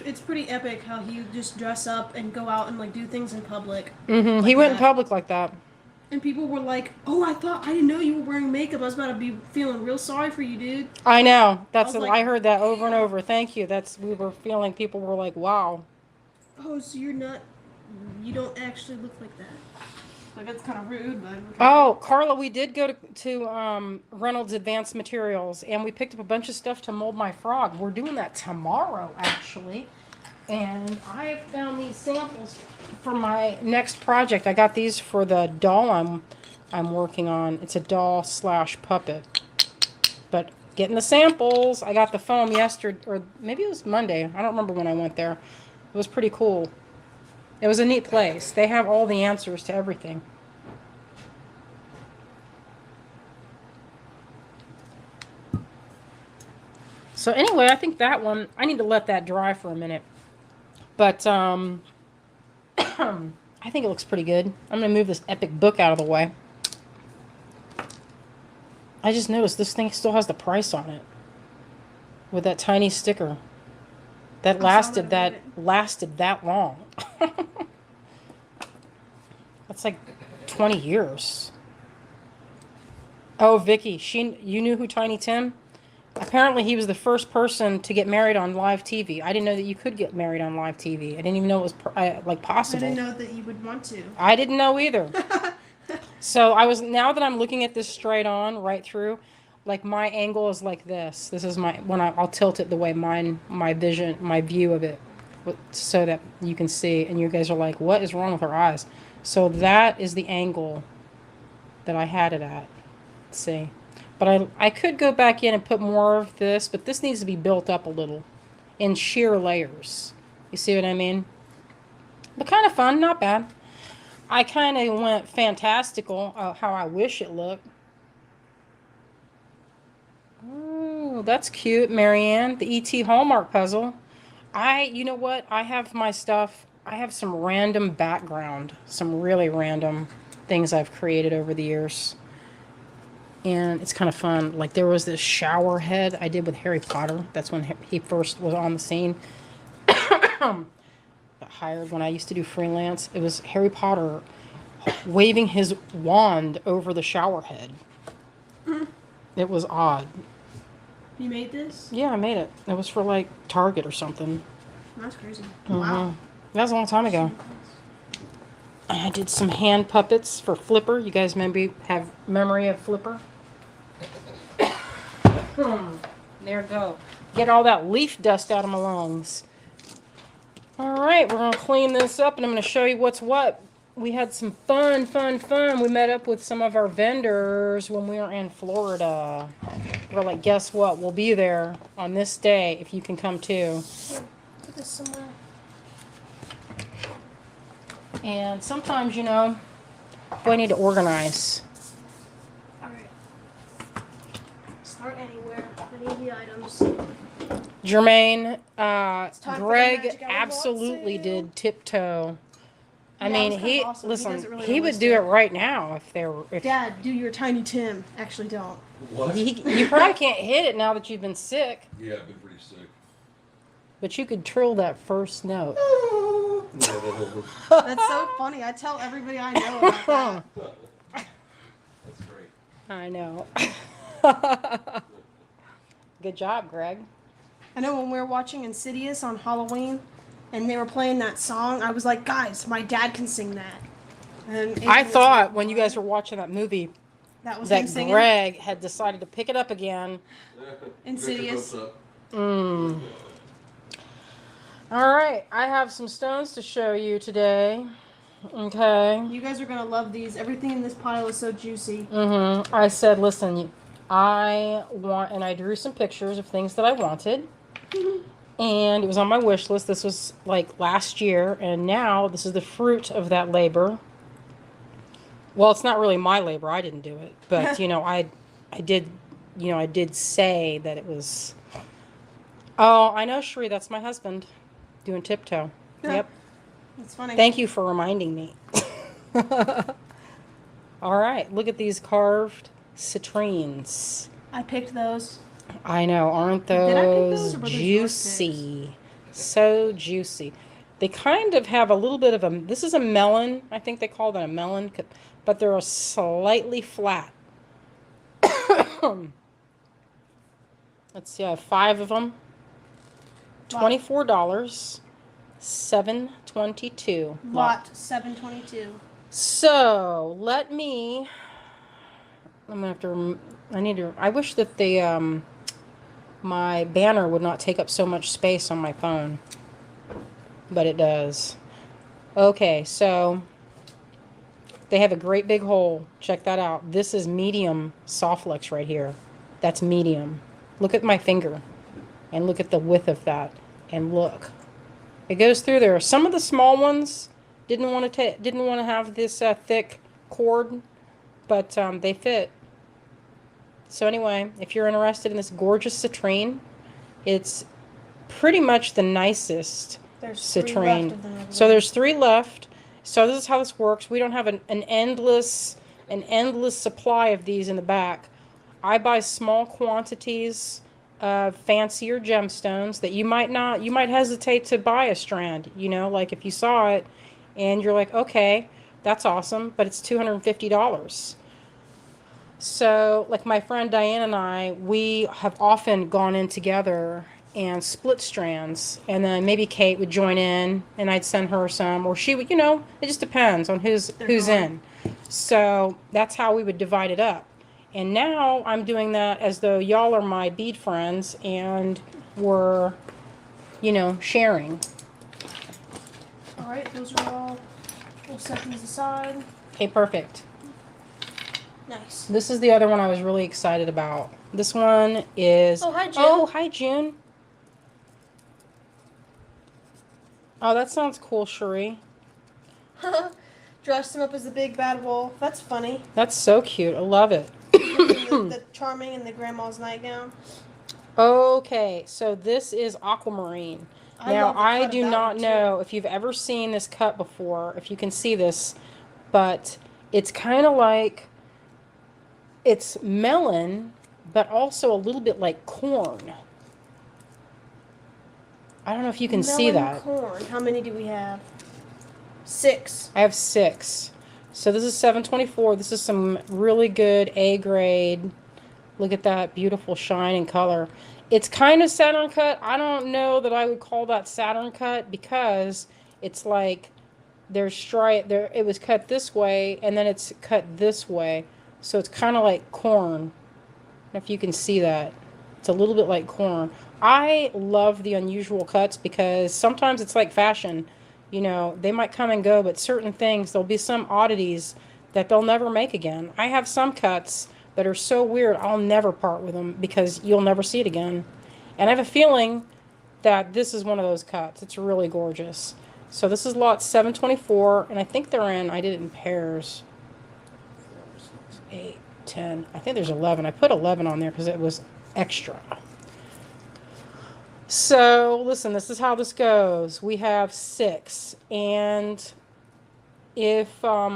It's pretty epic how he just dress up and go out and like do things in public. Mm-hmm. He went in public like that. And people were like, "Oh, I didn't know you were wearing makeup. I was about to be feeling real sorry for you, dude." I know. I I heard that over and over. Thank you. People were like, wow. Oh, so you don't actually look like that. Like, that's kind of rude, but okay. Oh, Carla, we did go to Reynolds Advanced Materials, and we picked up a bunch of stuff to mold my frog. We're doing that tomorrow, actually. And I found these samples for my next project. I got these for the doll I'm working on. It's a doll / puppet. But getting the samples, I got the foam yesterday, or maybe it was Monday. I don't remember when I went there. It was pretty cool. It was a neat place. They have all the answers to everything. So anyway, I think that one, I need to let that dry for a minute. But I think it looks pretty good. I'm going to move this epic book out of the way. I just noticed this thing still has the price on it. With that tiny sticker. That lasted that long. That's like 20 years. Oh, Vicky, you knew who Tiny Tim? Apparently he was the first person to get married on live TV. I didn't know that you could get married on live TV. I didn't even know it was possible. I didn't know that you would want to. I didn't know either. So now that I'm looking at this straight on, right through, like my angle is like this. This is I'll tilt it the way my view of it, so that you can see. And you guys are like, what is wrong with her eyes? So that is the angle that I had it at. Let's see. But I could go back in and put more of this, but this needs to be built up a little in sheer layers. You see what I mean? But kind of fun, not bad. I kind of went fantastical, how I wish it looked. Oh, that's cute, Marianne. The E.T. Hallmark puzzle. You know what? I have my stuff. I have some random background, some really random things I've created over the years. And it's kind of fun. Like there was this shower head I did with Harry Potter. That's when he first was on the scene. Got hired when I used to do freelance. It was Harry Potter waving his wand over the shower head. It was odd. You made this? Yeah, I made it. It was for like Target or something. That's crazy. Mm-hmm. Wow. That was a long time ago. I did some hand puppets for Flipper. You guys maybe have memory of Flipper? There you go. Get all that leaf dust out of my lungs. All right, we're going to clean this up, and I'm going to show you what's what. We had some fun. We met up with some of our vendors when we were in Florida. We're like, guess what? We'll be there on this day if you can come too. Put this somewhere. And sometimes, boy, I need to organize. Start anywhere. I need the items. Jermaine, time for Greg the Magic Hour absolutely sale. did tiptoe. I Yeah, mean, it was kinda awesome. He does it really he would do it right now if Dad, do your Tiny Tim. Actually, don't. What? you probably can't hit it now that you've been sick, Yeah, I've been pretty sick. but you could trill that first note. That's so funny. I tell everybody I know about that. That's great. I know. Good job, Greg. I know when we were watching Insidious on Halloween, and they were playing that song, I was like, guys, my dad can sing that. And Adrian I was thought like, when you guys were watching that movie that was him that singing Greg had decided to pick it up again. Insidious. All right, I have some stones to show you today. Okay. You guys are gonna love these. Everything in this pile is so juicy. I said, listen, and I drew some pictures of things that I wanted. And it was on my wish list. This was like last year, and now this is the fruit of that labor. Well, it's not really my labor. I didn't do it, but I did I did say that it was. Oh, I know, Sheree. That's my husband doing tiptoe. Yeah. Yep. That's funny. Thank you for reminding me. All right. Look at these carved citrines. I picked those. I know, aren't Did I pick those those, or were those yours juicy? So juicy. They kind of have a little bit of a. This is a melon. I think they call that a melon, but they're a slightly flat. Let's see, I have 5 of them. $24, $7.22. Lot $7.22. So I'm gonna have to. I wish that my banner would not take up so much space on my phone, but it does. Okay, so they have a great big hole. Check that out. This is medium Softlex right here. That's medium. Look at my finger, and look at the width of that, and look. It goes through there. Some of the small ones didn't want to have this thick cord, but they fit. So anyway, if you're interested in this gorgeous citrine, it's pretty much the nicest There's citrine. 3 left of them. So there's 3 left. So this is how this works. We don't have an endless supply of these in the back. I buy small quantities of fancier gemstones that you might hesitate to buy a strand, like if you saw it and you're like, okay, that's awesome, but it's $250. So, like my friend Diane and I, we have often gone in together and split strands, and then maybe Kate would join in, and I'd send her some, or she would, it just depends on who's in. So that's how we would divide it up. And now I'm doing that as though y'all are my bead friends, and we're, sharing. All right, those are all. We'll set these aside. Okay, perfect. Nice. This is the other one I was really excited about. This one is... Oh, hi, June. Oh, hi, June. Oh, that sounds cool, Sheree. Dressed him up as the big bad wolf. That's funny. That's so cute. I love it. the charming and the grandma's nightgown. Okay, so this is aquamarine. Now, love the I cut do of that not one, too. know if you've ever seen this cut before, if you can see this, but it's kind of like... It's melon, but also a little bit like corn. I don't know if you can see that. Corn. How many do we have? 6. I have 6. So this is $7.24. This is some really good A grade. Look at that beautiful shine and color. It's kind of Saturn cut. I don't know that I would call that Saturn cut because it's like there's stripe there. It was cut this way and then it's cut this way. So it's kind of like corn. If you can see that. It's a little bit like corn. I love the unusual cuts because sometimes it's like fashion. They might come and go, but certain things, there'll be some oddities that they'll never make again. I have some cuts that are so weird, I'll never part with them because you'll never see it again. And I have a feeling that this is one of those cuts. It's really gorgeous. So this is lot 724, and I think I did it in pairs. 8, 10, I think there's 11. I put 11 on there because it was extra. So, listen, this is how this goes. We have 6, and if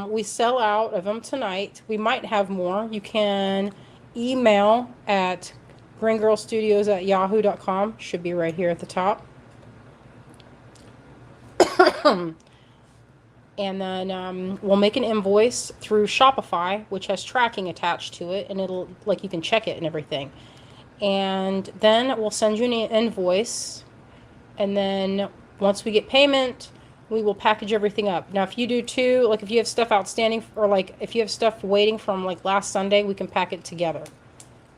we sell out of them tonight, we might have more. You can email at greengirlstudios@yahoo.com. Should be right here at the top. And then we'll make an invoice through Shopify, which has tracking attached to it, and it'll, like, you can check it and everything. And then we'll send you an invoice, and then once we get payment, we will package everything up. Now, if you do too, like if you have stuff outstanding, or like if you have stuff waiting from like last Sunday, we can pack it together.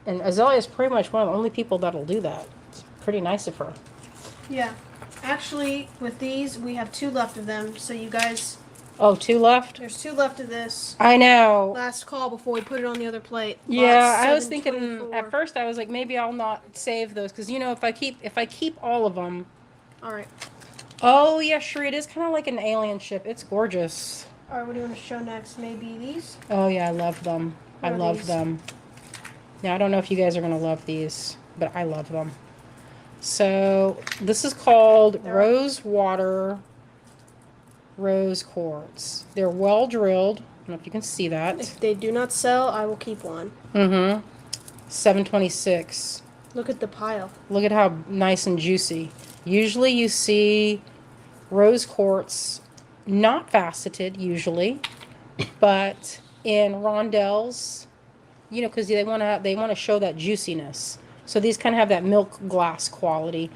And Azalea is pretty much one of the only people that'll do that. It's pretty nice of her. Yeah. Actually, with these, we have 2 left of them, so you guys... Oh, 2 left? There's 2 left of this. I know. Last call before we put it on the other plate. Yeah, I was thinking 724. at first. I was like, maybe I'll not save those because if I keep all of them. All right. Oh yeah, sure. It is kind of like an alien ship. It's gorgeous. All right. What do you want to show next? Maybe these. Oh yeah, I love them. I What are love these? them. Now, I don't know if you guys are going to love these, but I love them. So, this is called Rose Water Rose Quartz. They're well drilled. I don't know if you can see that. If they do not sell, I will keep one. Mm-hmm. 726. Look at the pile. Look at how nice and juicy. Usually you see rose quartz not faceted, usually, but in rondelles, you know, because they want to show that juiciness. So these kind of have that milk glass quality.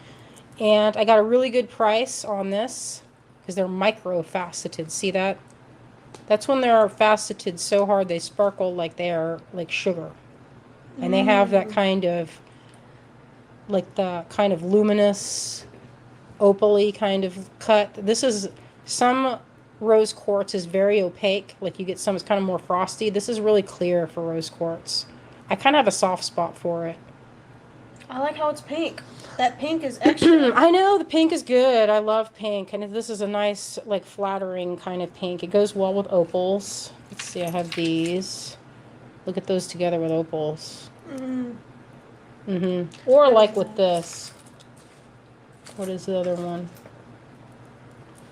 And I got a really good price on this because they're micro faceted. See that? That's when they're faceted so hard they sparkle like they're like sugar. And they have that kind of, like the kind of luminous, opal-y kind of cut. This is, some rose quartz is very opaque. Like you get some, it's kind of more frosty. This is really clear for rose quartz. I kind of have a soft spot for it. I like how it's pink. That pink is extra. I know, the pink is good. I love pink. And this is a nice, like, flattering kind of pink. It goes well with opals. Let's see, I have these. Look at those together with opals. Or like with this. What is the other one?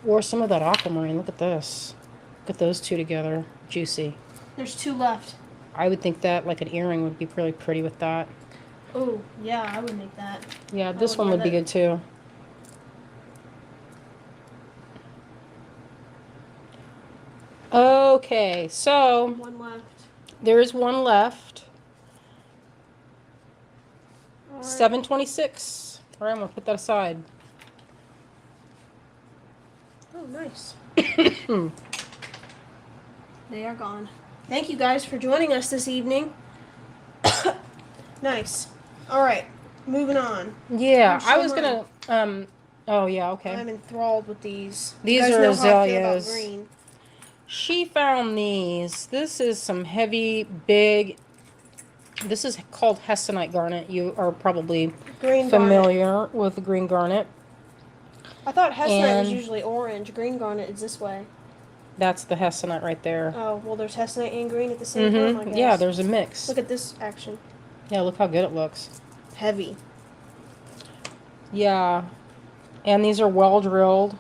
Or some of that aquamarine. Look at this. Look at those two together. Juicy. There's 2 left. I would think that like an earring would be really pretty with that. Oh, yeah, I would make that. Yeah, this one would be good too. Okay, so 1 left. there is one left. All right. 726. All right, I'm gonna put that aside. Oh, nice. They are gone. Thank you guys for joining us this evening. Nice. All right, moving on. Yeah, I'm I was sure gonna. Oh yeah, okay. I'm enthralled with these. These you guys are know how I feel about azaleas. green. She found these. This is some heavy, big. This is called hessonite garnet. You are probably Green familiar with the green garnet. I thought hessonite was And- usually orange. Green garnet is this way. That's the hessonite right there. Oh, well, there's hessonite and green at the same time, I guess. Yeah, there's a mix. Look at this action. Yeah, look how good it looks. Heavy. Yeah. And these are well drilled.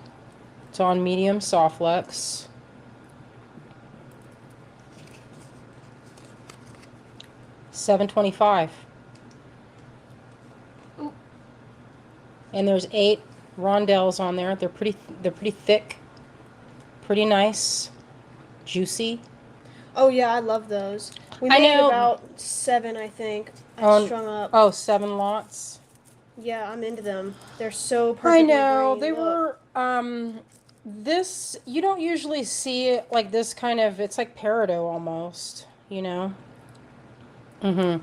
It's on medium soft flex. $7.25. Ooh. And there's 8 rondelles on there. They're pretty thick. Pretty nice. Juicy. Oh, yeah, I love those. We I made know. about 7, I think. I On- strung up. Oh, 7 lots. Yeah, I'm into them. They're so I perfectly know. green. They Look. were this, you don't usually see it like this kind of, it's like peridot almost, you know. And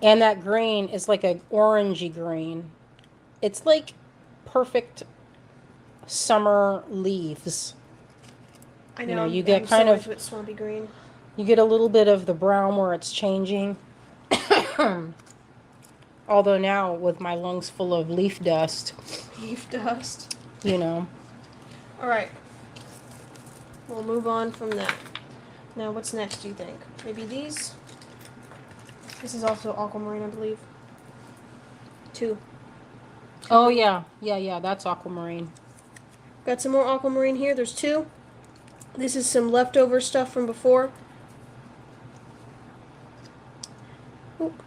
that green is like a orangey green. It's like perfect summer leaves. I you know. know, you get I'm kind so of- into it, swampy green. You get a little bit of the brown where it's changing. Although now with my lungs full of leaf dust, Leaf dust. you know. All right. We'll move on from that. Now, what's next, do you think? Maybe these? This is also aquamarine, I believe. 2. Oh yeah, that's aquamarine. Got some more aquamarine here. There's 2. This is some leftover stuff from before. Oop.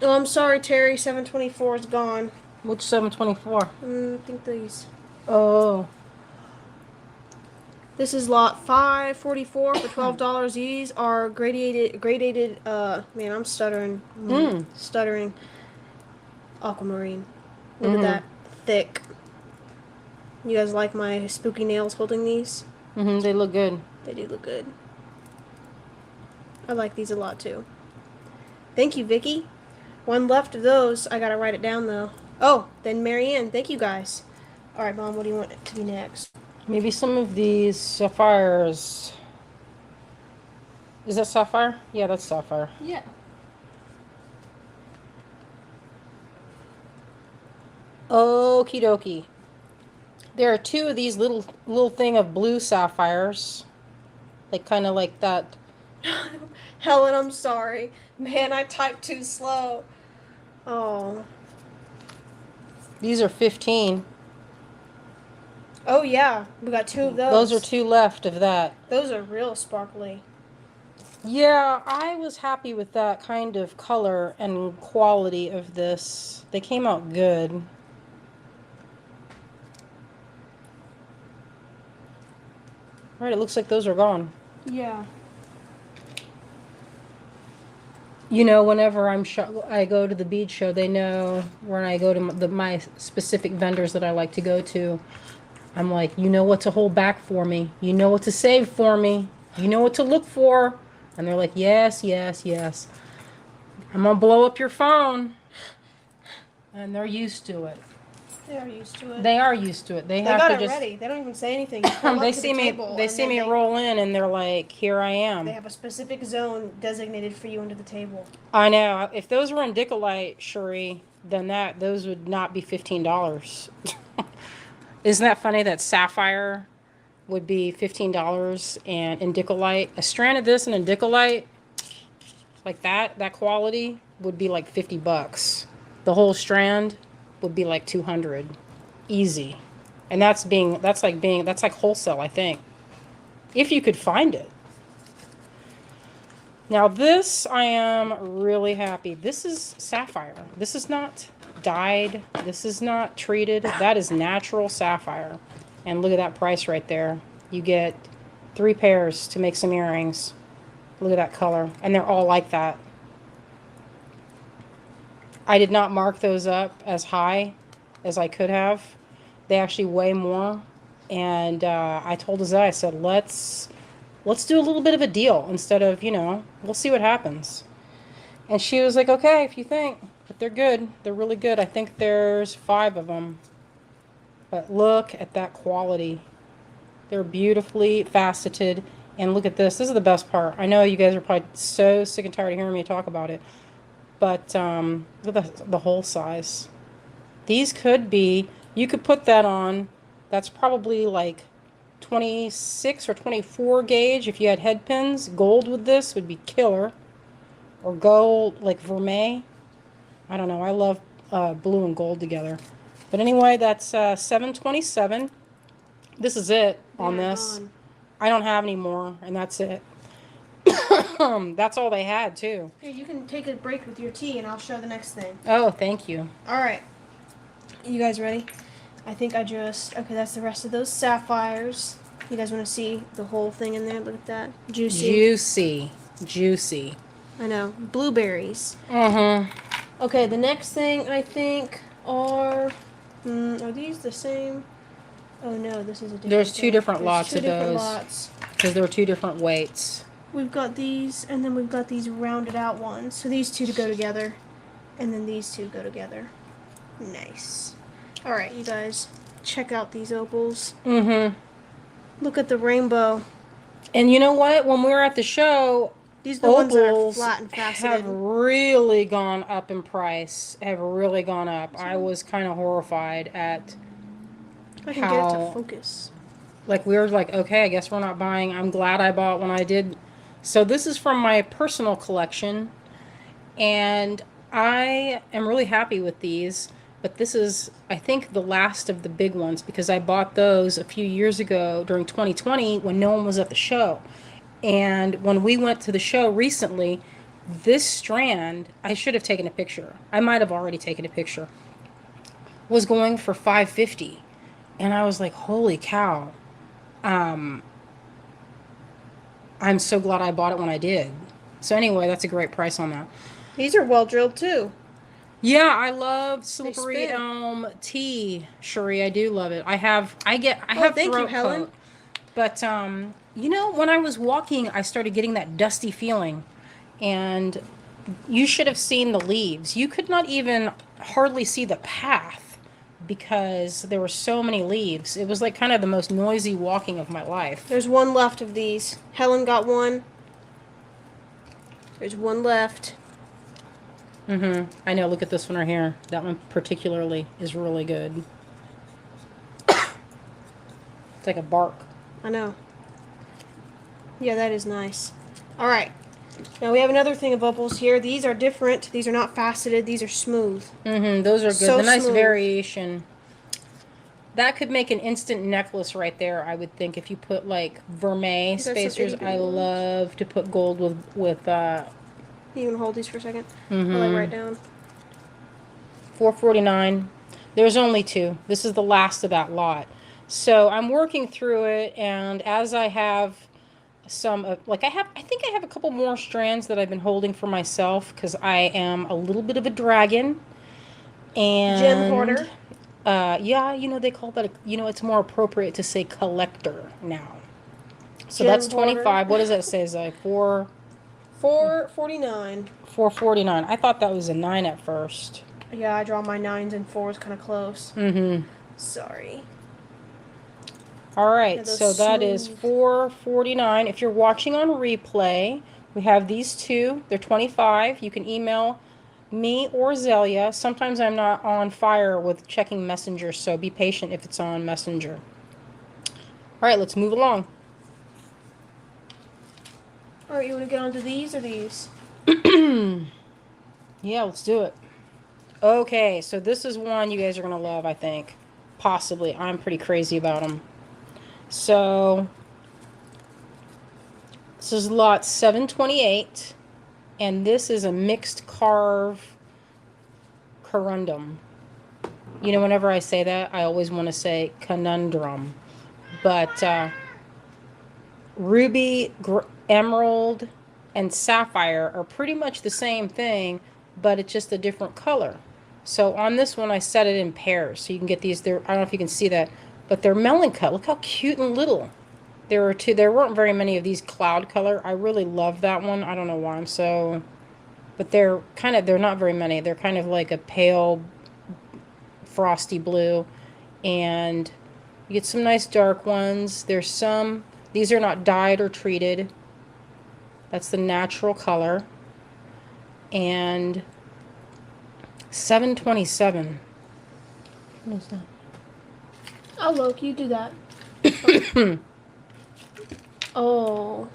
Oh, I'm sorry, Terry. 724 is gone. Which 724? I think these. Oh. This is lot 544 for $12. These are gradated, man, I'm stuttering. Stuttering. Aquamarine. Look at that. Thick. You guys like my spooky nails holding these? They look good. They do look good. I like these a lot too. Thank you, Vicky. 1 left of those. I gotta write it down though. Oh, then Marianne. Thank you guys. All right, Mom. What do you want it to be next? Maybe some of these sapphires. Is that sapphire? Yeah, that's sapphire. Yeah. Okie dokie. There are 2 of these little thing of blue sapphires. Like kind of like that. Helen, I'm sorry. Man, I typed too slow. Oh. These are 15. Oh, yeah. We got 2 of Those are those. 2 left of that. Those are real sparkly. Yeah, I was happy with that kind of color and quality of this. They came out good. Right, it looks like those are gone. Yeah. You know, whenever I go to the bead show, they know when I go to my specific vendors that I like to go to. I'm like, you know what to hold back for me. You know what to save for me. You know what to look for. And they're like, yes, yes, yes. I'm gonna blow up your phone. And they're used to it. They are used to it. They are used to it. They They have got to it just. ready. They don't even say anything. You pull up They to see the me. table, They and see then me roll in, and they're like, "Here I am." They have a specific zone designated for you under the table. I know. If those were in Dicolite, Cherie, then those would not be $15. Isn't that funny that sapphire would be $15 and indicolite, a strand of this and indicolite like that quality would be like $50. The whole strand would be like 200, easy. And that's like wholesale, I think, if you could find it. Now this, I am really happy. This is sapphire. This is not dyed. This is not treated. That is natural sapphire. And look at that price right there. You get 3 pairs to make some earrings. Look at that color. And they're all like that. I did not mark those up as high as I could have. They actually weigh more. And I told Azai, I said, let's do a little bit of a deal instead of, we'll see what happens. And she was like, okay, if you think. But they're good. They're really good. I think there's 5 of them. But look at that quality. They're beautifully faceted. And look at this. This is the best part. I know you guys are probably so sick and tired of hearing me talk about it. But look at the hole size. These could be, you could put that on. That's probably like 26 or 24 gauge. If you had head pins, gold with this would be killer. Or gold, like vermeil. I don't know. I love blue and gold together. But anyway, that's $7.27. This is it on this. Gone. I don't have any more, and that's it. That's all they had, too. Here, you can take a break with your tea, and I'll show the next thing. Oh, thank you. All right. You guys ready? I think okay, that's the rest of those sapphires. You guys want to see the whole thing in there? Look at that. Juicy. Juicy. I know. Blueberries. Mm-hmm. Okay, the next thing I think are these the same? Oh no, this is a different There's 2 thing. different There's lots 2 of different those. lots. Because there were 2 different weights. We've got these, and then we've got these rounded out ones. So these 2 to go together, and then these 2 go together. Nice. All right, you guys, check out these opals. Mm-hmm. Look at the rainbow. And you know what? When we were at the show, These are the ones that are opals flat and have faceted. really gone up in price. Have really gone up. I was kind of horrified at I can get it to how- focus. like we were like, okay, I guess we're not buying. I'm glad I bought when I did. So this is from my personal collection, and I am really happy with these. But this is, I think, the last of the big ones because I bought those a few years ago during 2020 when no one was at the show. And when we went to the show recently, this strand, I should have taken a picture. I might have already taken a picture. Was going for $5.50. And I was like, holy cow. I'm so glad I bought it when I did. So anyway, that's a great price on that. These are well drilled too. Yeah, I love Slippery spin. Elm tea, Cherie. I do love it. I have Thank you, throat Helen. coat. But when I was walking, I started getting that dusty feeling, and you should have seen the leaves. You could not even hardly see the path because there were so many leaves. It was like kind of the most noisy walking of my life. There's one left of these. Helen got one. There's one left. I know. Look at this one right here. That one particularly is really good. It's like a bark. I know. Yeah, that is nice. All right. Now we have another thing of opals here. These are different. These are not faceted. These are smooth. Those are good. So The nice smooth. variation. That could make an instant necklace right there, I would think, if you put like vermeil These are some spacers. itty I bitty ones. love to put gold with You can hold these for a second while I write down. $4.49. There's only 2. This is the last of that lot. So I'm working through it, and as I have some like I think I have a couple more strands that I've been holding for myself because I am a little bit of a dragon. And Gem hoarder. Yeah, they call that it's more appropriate to say collector now. So Gem that's 25. hoarder. What does that say? Is like $4.49. $4.49. I thought that was a 9 at first. Yeah, I draw my 9s and 4s kind of close. Sorry. All right, Yeah, those so that is smooth. $4.49. If you're watching on replay, we have these 2. They're 25. You can email me or Zelia. Sometimes I'm not on fire with checking Messenger, so be patient if it's on Messenger. All right, let's move along. All right, you want to get onto these or these? Yeah, let's do it. Okay, so this is one you guys are going to love, I think. Possibly. I'm pretty crazy about them. So, this is lot 728, and this is a mixed carve corundum. Whenever I say that, I always want to say conundrum. But ruby, emerald, and sapphire are pretty much the same thing, but it's just a different color. So on this one, I set it in pairs. So you can get these. I don't know if you can see that, but they're melon cut. Look how cute and little. There weren't very many of these cloud color. I really love that one. I don't know why but they're not very many. They're kind of like a pale frosty blue, and you get some nice dark ones. These are not dyed or treated. That's the natural color. And $7.27. What is that? Oh, look, you do that. Oh.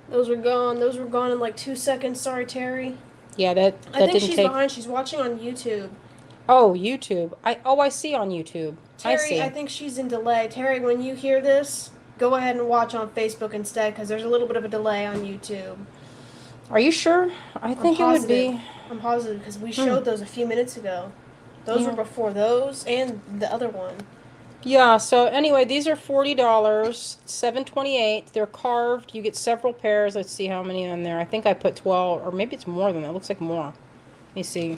Those were gone. Those were gone in like 2 seconds. Sorry, Terry. Yeah, that I think didn't she's take. behind. She's watching on YouTube. Oh, YouTube. I see on YouTube. I Terry, see. I think she's in delay. Terry, when you hear this, go ahead and watch on Facebook instead, because there's a little bit of a delay on YouTube. Are you sure? I think it would be. I'm positive, because we showed those a few minutes ago. Those were before those and the other one. Yeah, so anyway, these are $40, $7.28. They're carved. You get several pairs. Let's see how many in there. I think I put 12, or maybe it's more than that. It looks like more. Let me see.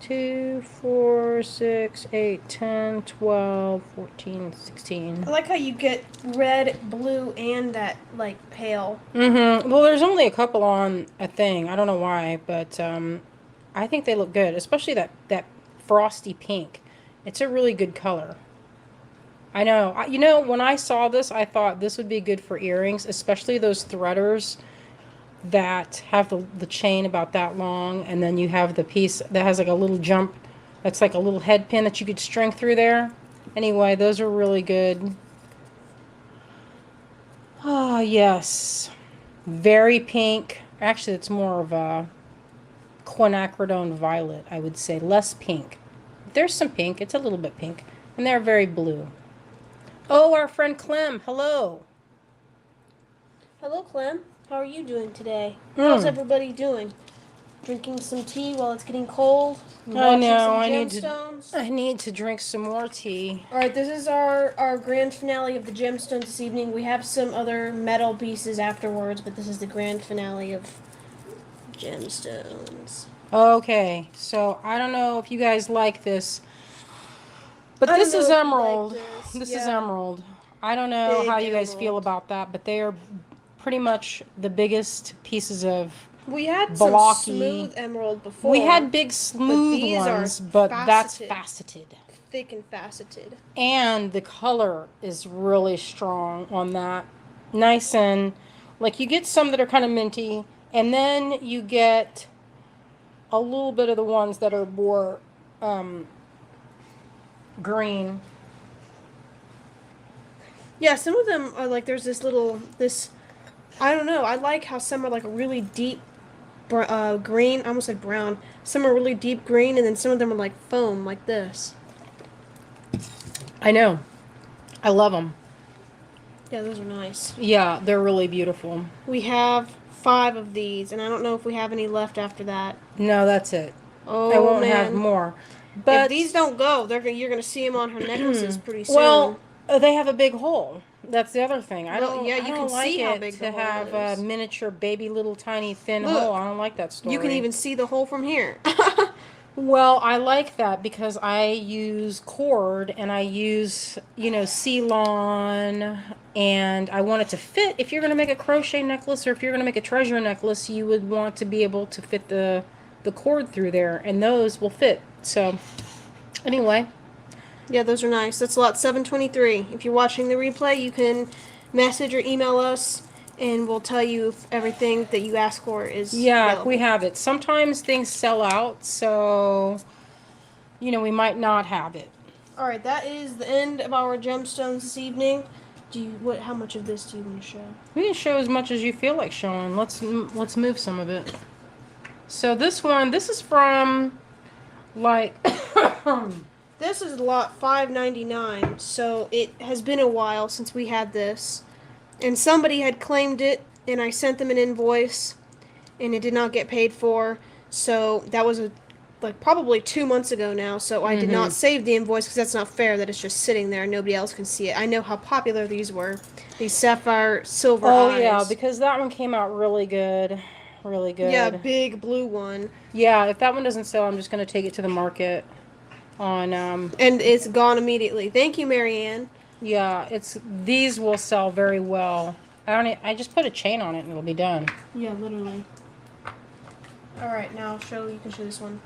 2, 4, 6, 8, 10, 12, 14, 16. I like how you get red, blue, and that, like, pale. Well, there's only a couple on a thing. I don't know why, but I think they look good, especially that frosty pink. It's a really good color. I know. When I saw this, I thought this would be good for earrings, especially those threaders that have the chain about that long, and then you have the piece that has like a little jump. That's like a little head pin that you could string through there. Anyway, those are really good. Oh, yes. Very pink. Actually, it's more of a quinacridone violet, I would say. Less pink. There's some pink. It's a little bit pink. And they're very blue. Oh, our friend Clem. Hello. Hello, Clem. How are you doing today? How's everybody doing? Drinking some tea while it's getting cold? I know. I need to drink some more tea. All right, this is our grand finale of the gemstones this evening. We have some other metal pieces afterwards, but this is the grand finale of gemstones. Okay, so I don't know if you guys like this, but this is emerald. This is emerald. I don't know Big how you guys emerald. feel about that, but they are pretty much the biggest pieces of We had blocky. some smooth emerald before. We had big smooth these ones, are but that's faceted. faceted. Thick and faceted. And the color is really strong on that. Nice, and like you get some that are kind of minty, and then you get a little bit of the ones that are more green. Yeah, some of them are like there's this I don't know. I like how some are like a really deep green. I almost said brown. Some are really deep green, and then some of them are like foam, like this. I know. I love them. Yeah, those are nice. Yeah, they're really beautiful. We have 5 of these, and I don't know if we have any left after that. No, that's it. I Oh won't have man. more. If But, these don't go, you're gonna see them on her necklaces pretty soon. well, they have a big hole. That's the other thing. Well, yeah, I you don't can like see how it big to the hole have a is. miniature baby little tiny thin Look, hole. I don't like that story. you can even see the hole from here. Well, I like that because I use cord and I use, Ceylon, and I want it to fit. If you're going to make a crochet necklace or if you're going to make a treasure necklace, you would want to be able to fit the cord through there, and those will fit. So, anyway, Yeah, those are nice. That's lot 723. If you're watching the replay, you can message or email us, and we'll tell you if everything that you ask for is yeah, available. we have it. Sometimes things sell out, so we might not have it. All right, that is the end of our gemstones this evening. How much of this do you want to show? We can show as much as you feel like showing. Let's move some of it. So this is from like This is lot 599, so it has been a while since we had this. And somebody had claimed it, and I sent them an invoice, and it did not get paid for. So that was probably 2 months ago now, so I did not save the invoice because that's not fair that it's just sitting there and nobody else can see it. I know how popular these were. These sapphire silver eyes. yeah, because that one came out really good. Really good. Yeah, big blue one. Yeah, if that one doesn't sell, I'm just going to take it to the market on And it's gone immediately. Thank you, Marianne. yeah, these will sell very well. I just put a chain on it and it'll be done. Yeah, literally. All right, now you can show this one.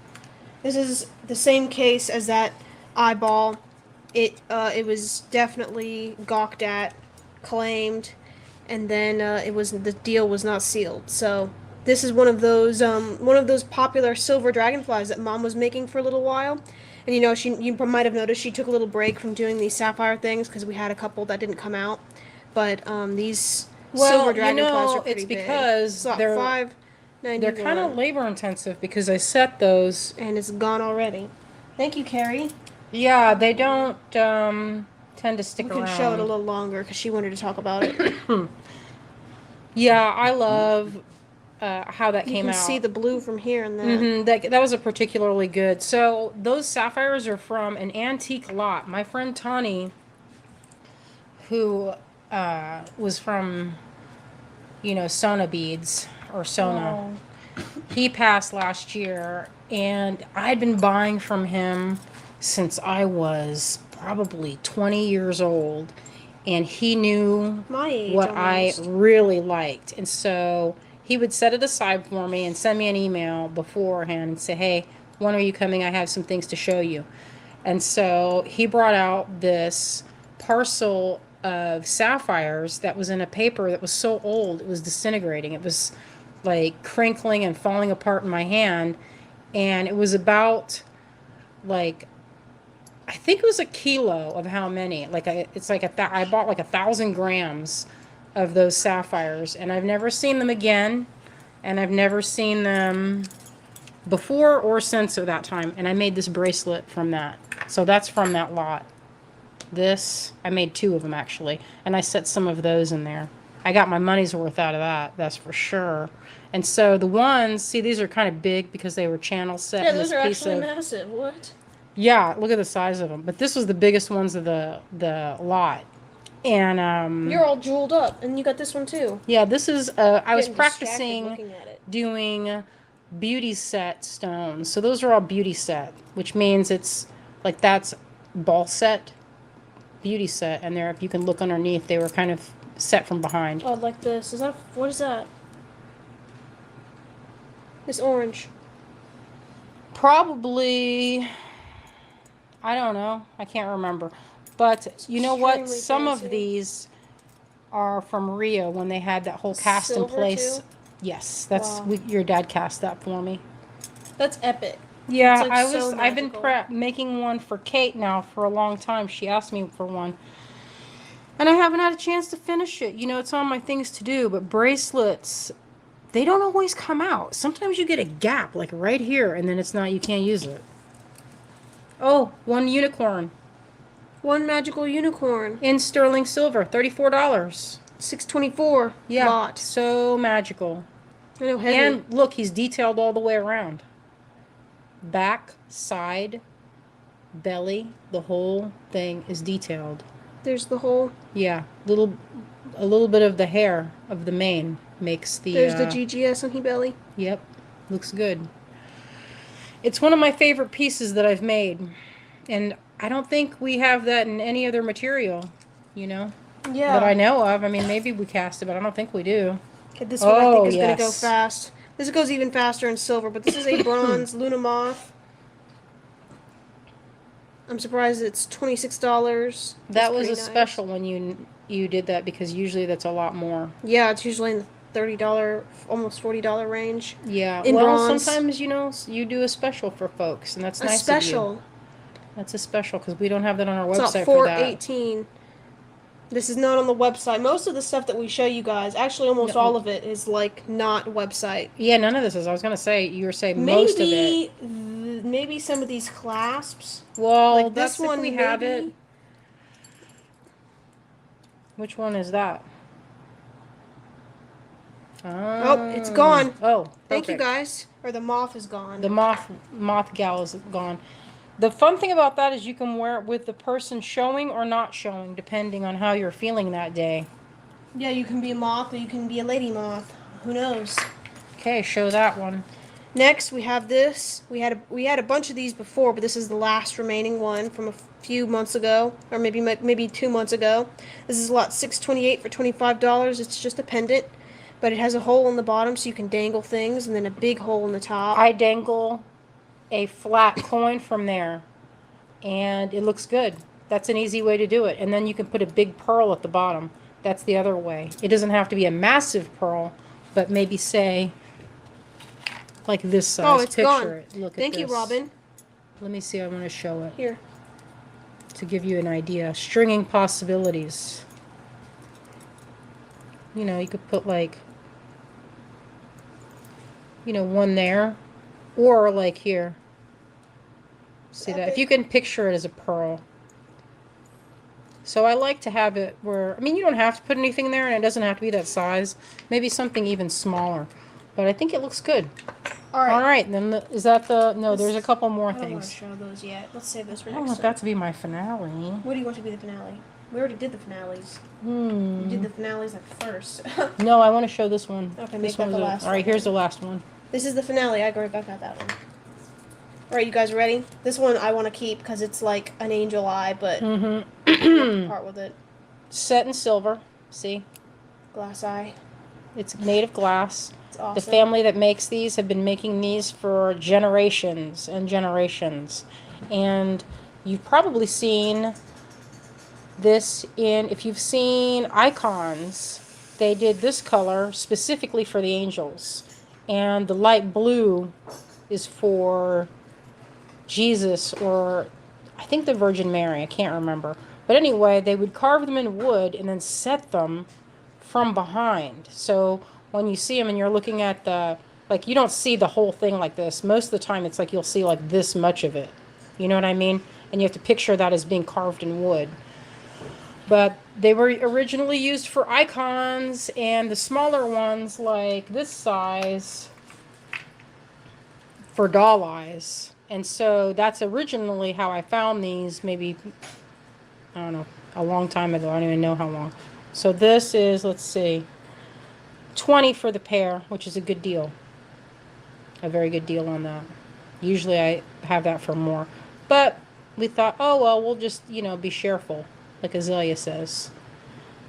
This is the same case as that eyeball. It was definitely gawked at, claimed, and then the deal was not sealed. So this is one of those popular silver dragonflies that Mom was making for a little while. And you might have noticed she took a little break from doing these sapphire things because we had a couple that didn't come out. But these silver dragonflies are pretty it's because big. they're kind of labor intensive because I set those. And it's gone already. Thank you, Carrie. Yeah, they don't tend to stick We around. can show it a little longer because she wanted to talk about it. Yeah, I love how that You came can out. see the blue from here and there. That was a particularly good. So those sapphires are from an antique lot. My friend Tani, who was from, Sona Beads or Sona, he passed last year, and I'd been buying from him since I was probably 20 years old, and he knew My age, what almost. I really liked, and so he would set it aside for me and send me an email beforehand and say, hey, when are you coming? I have some things to show you. And so he brought out this parcel of sapphires that was in a paper that was so old it was disintegrating. It was like crinkling and falling apart in my hand. And it was about I think it was a kilo of how many. I bought 1,000 grams of those sapphires, and I've never seen them again, and I've never seen them before or since of that time. And I made this bracelet from that. So that's from that lot. I made 2 of them actually, and I set some of those in there. I got my money's worth out of that, that's for sure. And so the ones, see, these are kind of big because they were channel set. Yeah, in those this are piece actually of, massive. What? Yeah, look at the size of them. But this was the biggest ones of the lot. And You're all jeweled up, and you got this one too. yeah, this is I was Getting distracted practicing looking at it. doing beauty set stones. So those are all beauty set, which means it's that's ball set, beauty set, and there, if you can look underneath, they were kind of set from behind. Oh, like this. What is that? It's orange. Probably, I don't know. I can't remember. But you know what? Extremely Some of fancy. these are from Rio when they had that whole cast in Silver, place. too? Yes, that's Wow. your dad cast that for me. That's epic. Yeah, It's, so I've been magical. making one for Kate now for a long time. She asked me for one. And I haven't had a chance to finish it. You know, it's on my things to do, but bracelets, they don't always come out. Sometimes you get a gap, like right here, and then it's not, you can't use it. Oh, one unicorn. One magical unicorn. In sterling silver, $34. $6.24. Yeah, Lot. so magical. I know, heavy. And look, he's detailed all the way around. Back, side, belly, the whole thing is detailed. There's the whole. Yeah, a little bit of the hair of the mane makes the. There's the GGS on his belly. Yep, looks good. It's one of my favorite pieces that I've made, and I don't think we have that in any other material, you know, Yeah. that I know of. I mean, maybe we cast it, but I don't think we do. Okay, this one I think is going to go yes. fast. This goes even faster in silver, but this is a bronze Luna Moth. I'm surprised it's $26. That was a pretty nice. special when you did that, because usually that's a lot more. Yeah, it's usually in the $30, almost $40 range. Yeah, In well, bronze. sometimes, you know, you do a special for folks, and that's A nice of special. you. That's a special, because we don't have that on our It's website not for that. $4.18. This is not on the website. Most of the stuff that we show you guys, actually almost No. all of it, is like not website. Yeah, none of this is. I was going to say, you were saying most of it. Maybe some of these clasps. Well, Like that's this one, if we have maybe. it. Which one is that? Oh, it's gone. Oh, Thank you perfect. guys. Or the moth is gone. The moth gal is gone. The fun thing about that is you can wear it with the person showing or not showing, depending on how you're feeling that day. Yeah, you can be a moth or you can be a lady moth. Who knows? Okay, show that one. Next, we have this. We had a bunch of these before, but this is the last remaining one from a few months ago, or maybe 2 months ago. This is lot 628 for $25. It's just a pendant, but it has a hole in the bottom so you can dangle things, and then a big hole in the top. I dangle a flat coin from there, and it looks good. That's an easy way to do it. And then you can put a big pearl at the bottom. That's the other way. It doesn't have to be a massive pearl, but maybe say like this size. Oh, it's Picture gone. it. Look Thank at you, this. Robin. Let me see. I want to show it Here. to give you an idea. Stringing possibilities. You know, you could put like, you know, one there, or like here. See that? If you can picture it as a pearl. So I like to have it where, I mean, you don't have to put anything there, and it doesn't have to be that size. Maybe something even smaller. But I think it looks good. All right. All right, then is that the, no, there's a couple more I don't want to things. show those yet. Let's save those for I don't next want time. that to be my finale. What do you want to be the finale? We already did the finales. We Hmm. did the finales like first. No, I want to show this one. Okay, This make that one's the a- last All right, one. here's the last one. This is the finale. I got that one. All right, you guys ready? This one I want to keep because it's like an angel eye, but I'm Mm-hmm. part with it. Set in silver. See? Glass eye. It's made of glass. It's The awesome. family that makes these have been making these for generations and generations. And you've probably seen this in, if you've seen Icons, they did this color specifically for the angels. And the light blue is for Jesus, or I think the Virgin Mary, I can't remember. But anyway, they would carve them in wood and then set them from behind. So when you see them and you're looking at the, like, you don't see the whole thing like this. Most of the time it's like you'll see like this much of it. You know what I mean? And you have to picture that as being carved in wood. But they were originally used for icons, and the smaller ones like this size for doll eyes. And so that's originally how I found these, maybe, I don't know, a long time ago. I don't even know how long. So this is, let's see, 20 for the pair, which is a good deal. A very good deal on that. Usually I have that for more. But we thought, oh, well, we'll just, you know, be shareful, like Azalea says.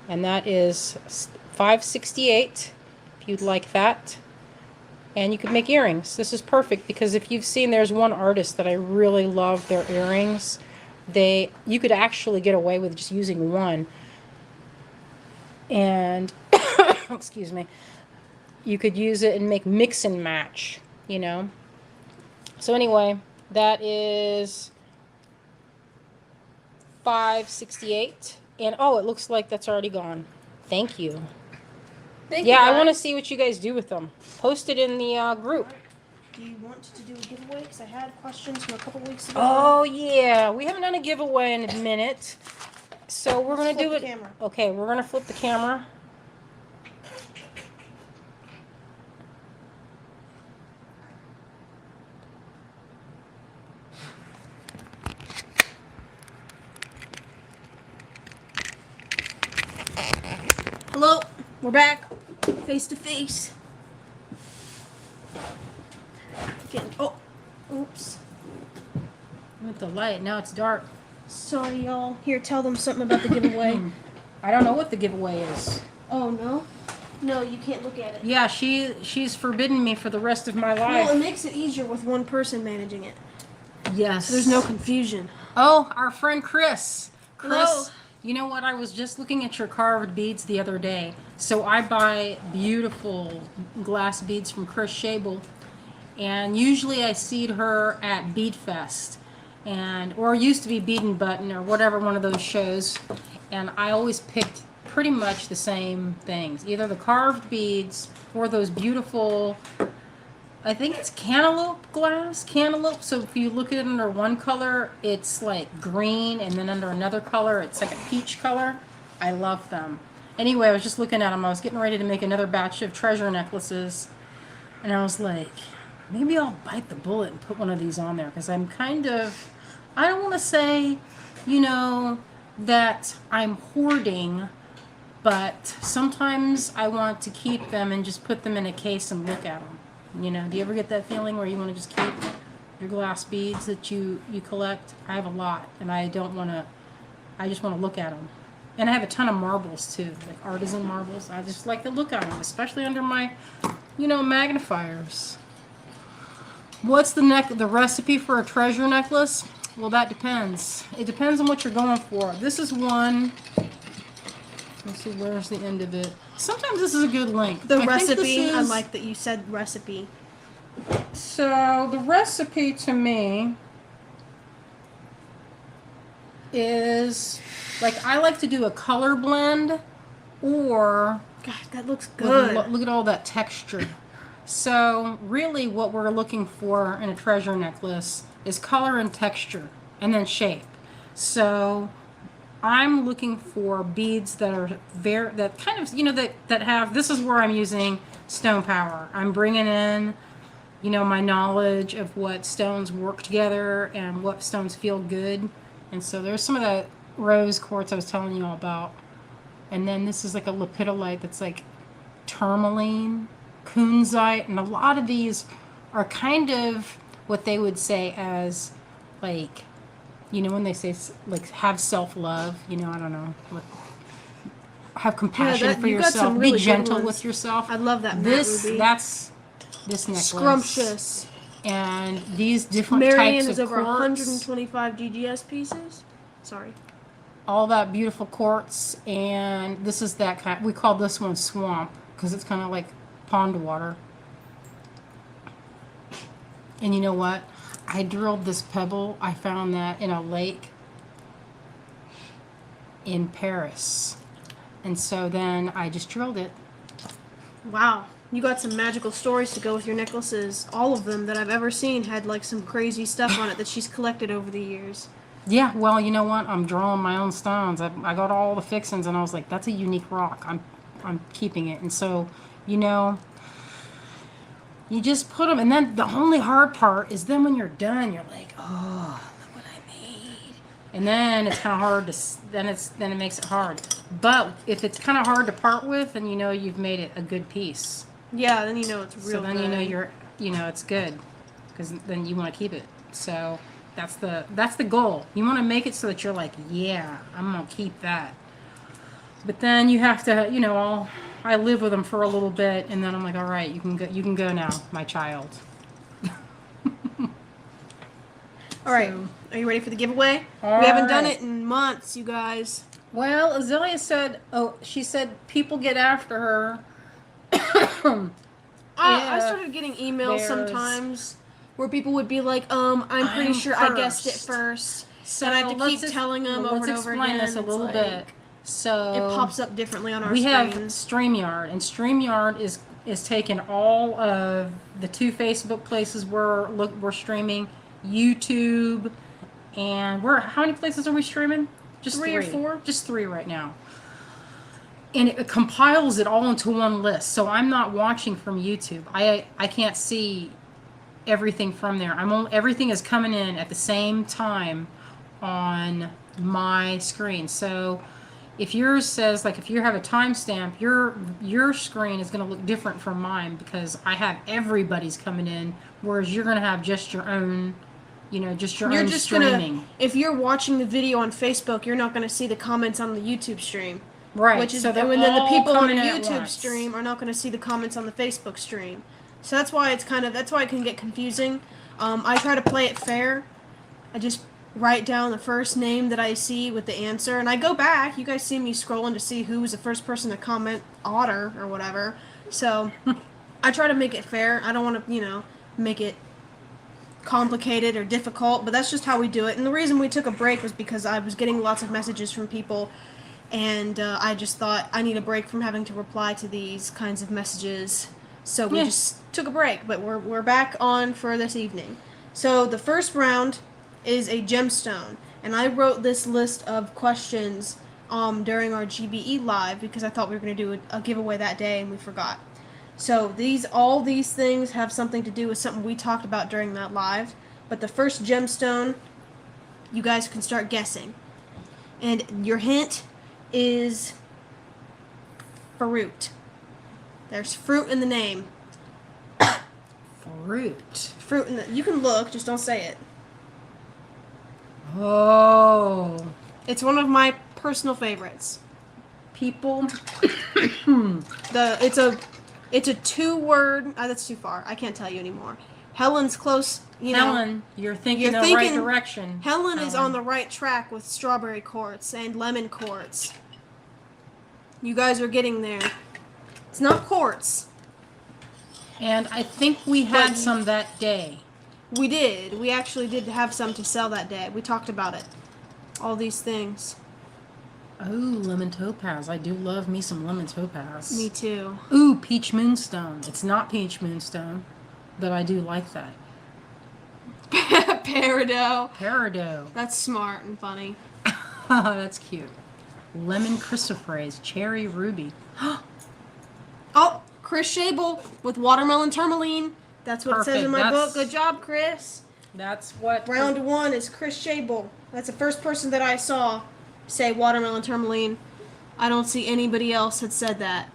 And that is $5.68 if you'd like that. And you could make earrings. This is perfect because if you've seen, there's one artist that I really love their earrings. You could actually get away with just using one. And, excuse me, you could use it and make mix and match, you know. So anyway, that is $5.68. And oh, it looks like that's already gone. Thank you. Thank Yeah, you I want to guys. see what you guys do with them. Post it in the group. Do you want to do a giveaway? Because I had questions from a couple weeks ago. Oh yeah, we haven't done a giveaway in a minute, so we're Let's gonna do flip it. the camera. Okay, we're gonna flip the camera. Hello, we're back, face to face. Oh, oops. With the light, now it's dark. Sorry, y'all. Here, tell them something about the giveaway. I don't know what the giveaway is. Oh no, no, you can't look at it. Yeah, she's forbidden me for the rest of my life. Well, it makes it easier with one person managing it. Yes. So there's no confusion. Oh, our friend Chris. Chris, Hello. you know what? I was just looking at your carved beads the other day. So I buy beautiful glass beads from Chris Shable. And usually I seed her at Bead Fest. Or used to be Bead and Button or whatever one of those shows. And I always picked pretty much the same things. Either the carved beads or those beautiful, I think it's cantaloupe glass, cantaloupe. So if you look at it under one color, it's like green, and then under another color, it's like a peach color. I love them. Anyway, I was just looking at them. I was getting ready to make another batch of treasure necklaces, and I was like, maybe I'll bite the bullet and put one of these on there, because I'm kind of, I don't want to say, you know, that I'm hoarding, but sometimes I want to keep them and just put them in a case and look at them. You know, do you ever get that feeling where you want to just keep your glass beads that you collect? I have a lot, and I don't want to, I just want to look at them. And I have a ton of marbles too, like artisan marbles. I just like to look at them, especially under my, you know, magnifiers. What's the recipe for a treasure necklace? Well, that depends. It depends on what you're going for. This is one. Let's see, where's the end of it? Sometimes this is a good link. The I think recipe, this I is- like that you said recipe. So the recipe to me is, like, I like to do a color blend, or God, that looks good. look at all that texture. So really what we're looking for in a treasure necklace is color and texture, and then shape. So I'm looking for beads that are that kind of, you know, that have, this is where I'm using stone power. I'm bringing in, you know, my knowledge of what stones work together and what stones feel good. And so there's some of that rose quartz I was telling you all about. And then this is like a lepidolite that's like tourmaline, kunzite, and a lot of these are kind of what they would say as, like, you know, when they say, like, have self-love, you know, I don't know, have compassion for you got some yourself, really be good gentle ones. with yourself. I love that matte This, ruby. that's this necklace. Scrumptious. And these different Marianne types has of over quartz, 125 GGS pieces. Sorry. all that beautiful quartz, and this is that kind, we call this one swamp, because it's kind of like pond water. And you know what? I drilled this pebble. I found that in a lake in Paris. And so then I just drilled it. Wow. You got some magical stories to go with your necklaces. All of them that I've ever seen had like some crazy stuff on it that she's collected over the years. Yeah, well, you know what? I'm drawing my own stones. I got all the fixings, and I was like, that's a unique rock. I'm keeping it. And so, you know, you just put them, and then the only hard part is then when you're done, you're like, oh, look what I made. And then it's kind of hard to, then it makes it hard. But if it's kind of hard to part with, then you know you've made it a good piece. Yeah, then you know it's real So then good. you know it's good, because then you want to keep it. So that's the goal. You want to make it so that you're like, yeah, I'm gonna keep that. But then you have to, you know, I live with them for a little bit, and then I'm like, all right, you can go now, my child. All right, So- are you ready for the giveaway? All We haven't done right. it in months, you guys. Well, Azalea said, she said people get after her. I Yeah, started getting emails there's- sometimes where people would be like, I'm pretty I'm sure I guessed it first. first. So And I have to let's keep just- telling them well, over and let's over explain again. this a It's little like- bit. So It pops up differently on our we have screens. StreamYard, and StreamYard is taking all of the 2 Facebook places we're streaming, YouTube, and how many places are we streaming? Just 3 or 4? Just 3 right now. And it compiles it all into one list. So I'm not watching from YouTube. I can't see everything from there. Everything is coming in at the same time on my screen. So if yours says, like, if you have a timestamp, your screen is going to look different from mine because I have everybody's coming in, whereas you're going to have just your own, just your own streaming. If you're watching the video on Facebook, you're not gonna see the comments on the YouTube stream. Right. Which is, so and then the people on the coming in at YouTube once. stream are not gonna see the comments on the Facebook stream. So that's why it can get confusing. I try to play it fair. I just write down the first name that I see with the answer, and I go back. You guys see me scrolling to see who was the first person to comment, Otter or whatever. So I try to make it fair. I don't want to, make it complicated or difficult, but that's just how we do it. And the reason we took a break was because I was getting lots of messages from people, and I just thought I need a break from having to reply to these kinds of messages. So we just took a break, but we're back on for this evening. So the first round is a gemstone, and I wrote this list of questions during our GBE live because I thought we were going to do a giveaway that day, and we forgot. So all these things have something to do with something we talked about during that live. But the first gemstone, you guys can start guessing. And your hint is fruit. There's fruit in the name. Fruit. Fruit you can look, just don't say it. Oh. It's one of my personal favorites. People. It's a 2-word. That's too far. I can't tell you anymore. Helen's close. Helen, you're thinking the right direction. Helen is on the right track with strawberry quartz and lemon quartz. You guys are getting there. It's not quartz. And I think we had some that day. We did. We actually did have some to sell that day. We talked about it. All these things. Oh, lemon topaz. I do love me some lemon topaz. Me too. Ooh, peach moonstone. It's not peach moonstone, but I do like that. Peridot. That's smart and funny. That's cute. Lemon chrysoprase. Cherry ruby. Oh, Chris Shable with watermelon tourmaline. That's what it says in my book. Good job, Chris. That's what... Round 1 is Chris Shable. That's the first person that I saw say watermelon tourmaline. I don't see anybody else that said that.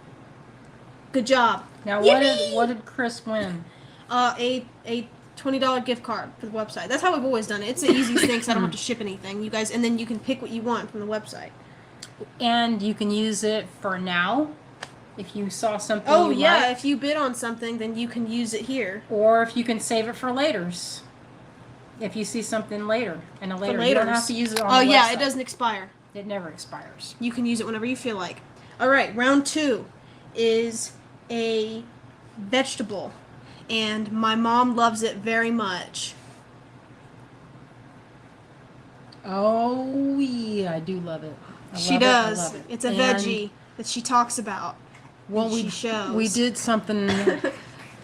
Good job. Now, what did Chris win? A $20 gift card for the website. That's how we've always done it. It's the easiest thing because I don't have to ship anything. You guys, and then you can pick what you want from the website. And you can use it for now. If you saw something if you bid on something, then you can use it here. Or if you can save it for laters. If you see something later. And a later. You don't have to use it on the website. Oh, yeah, it doesn't expire. It never expires. You can use it whenever you feel like. All right, round 2 is a vegetable. And my mom loves it very much. Oh, yeah, I do love it. She does. It's a veggie that she talks about. Well, she shows. We did something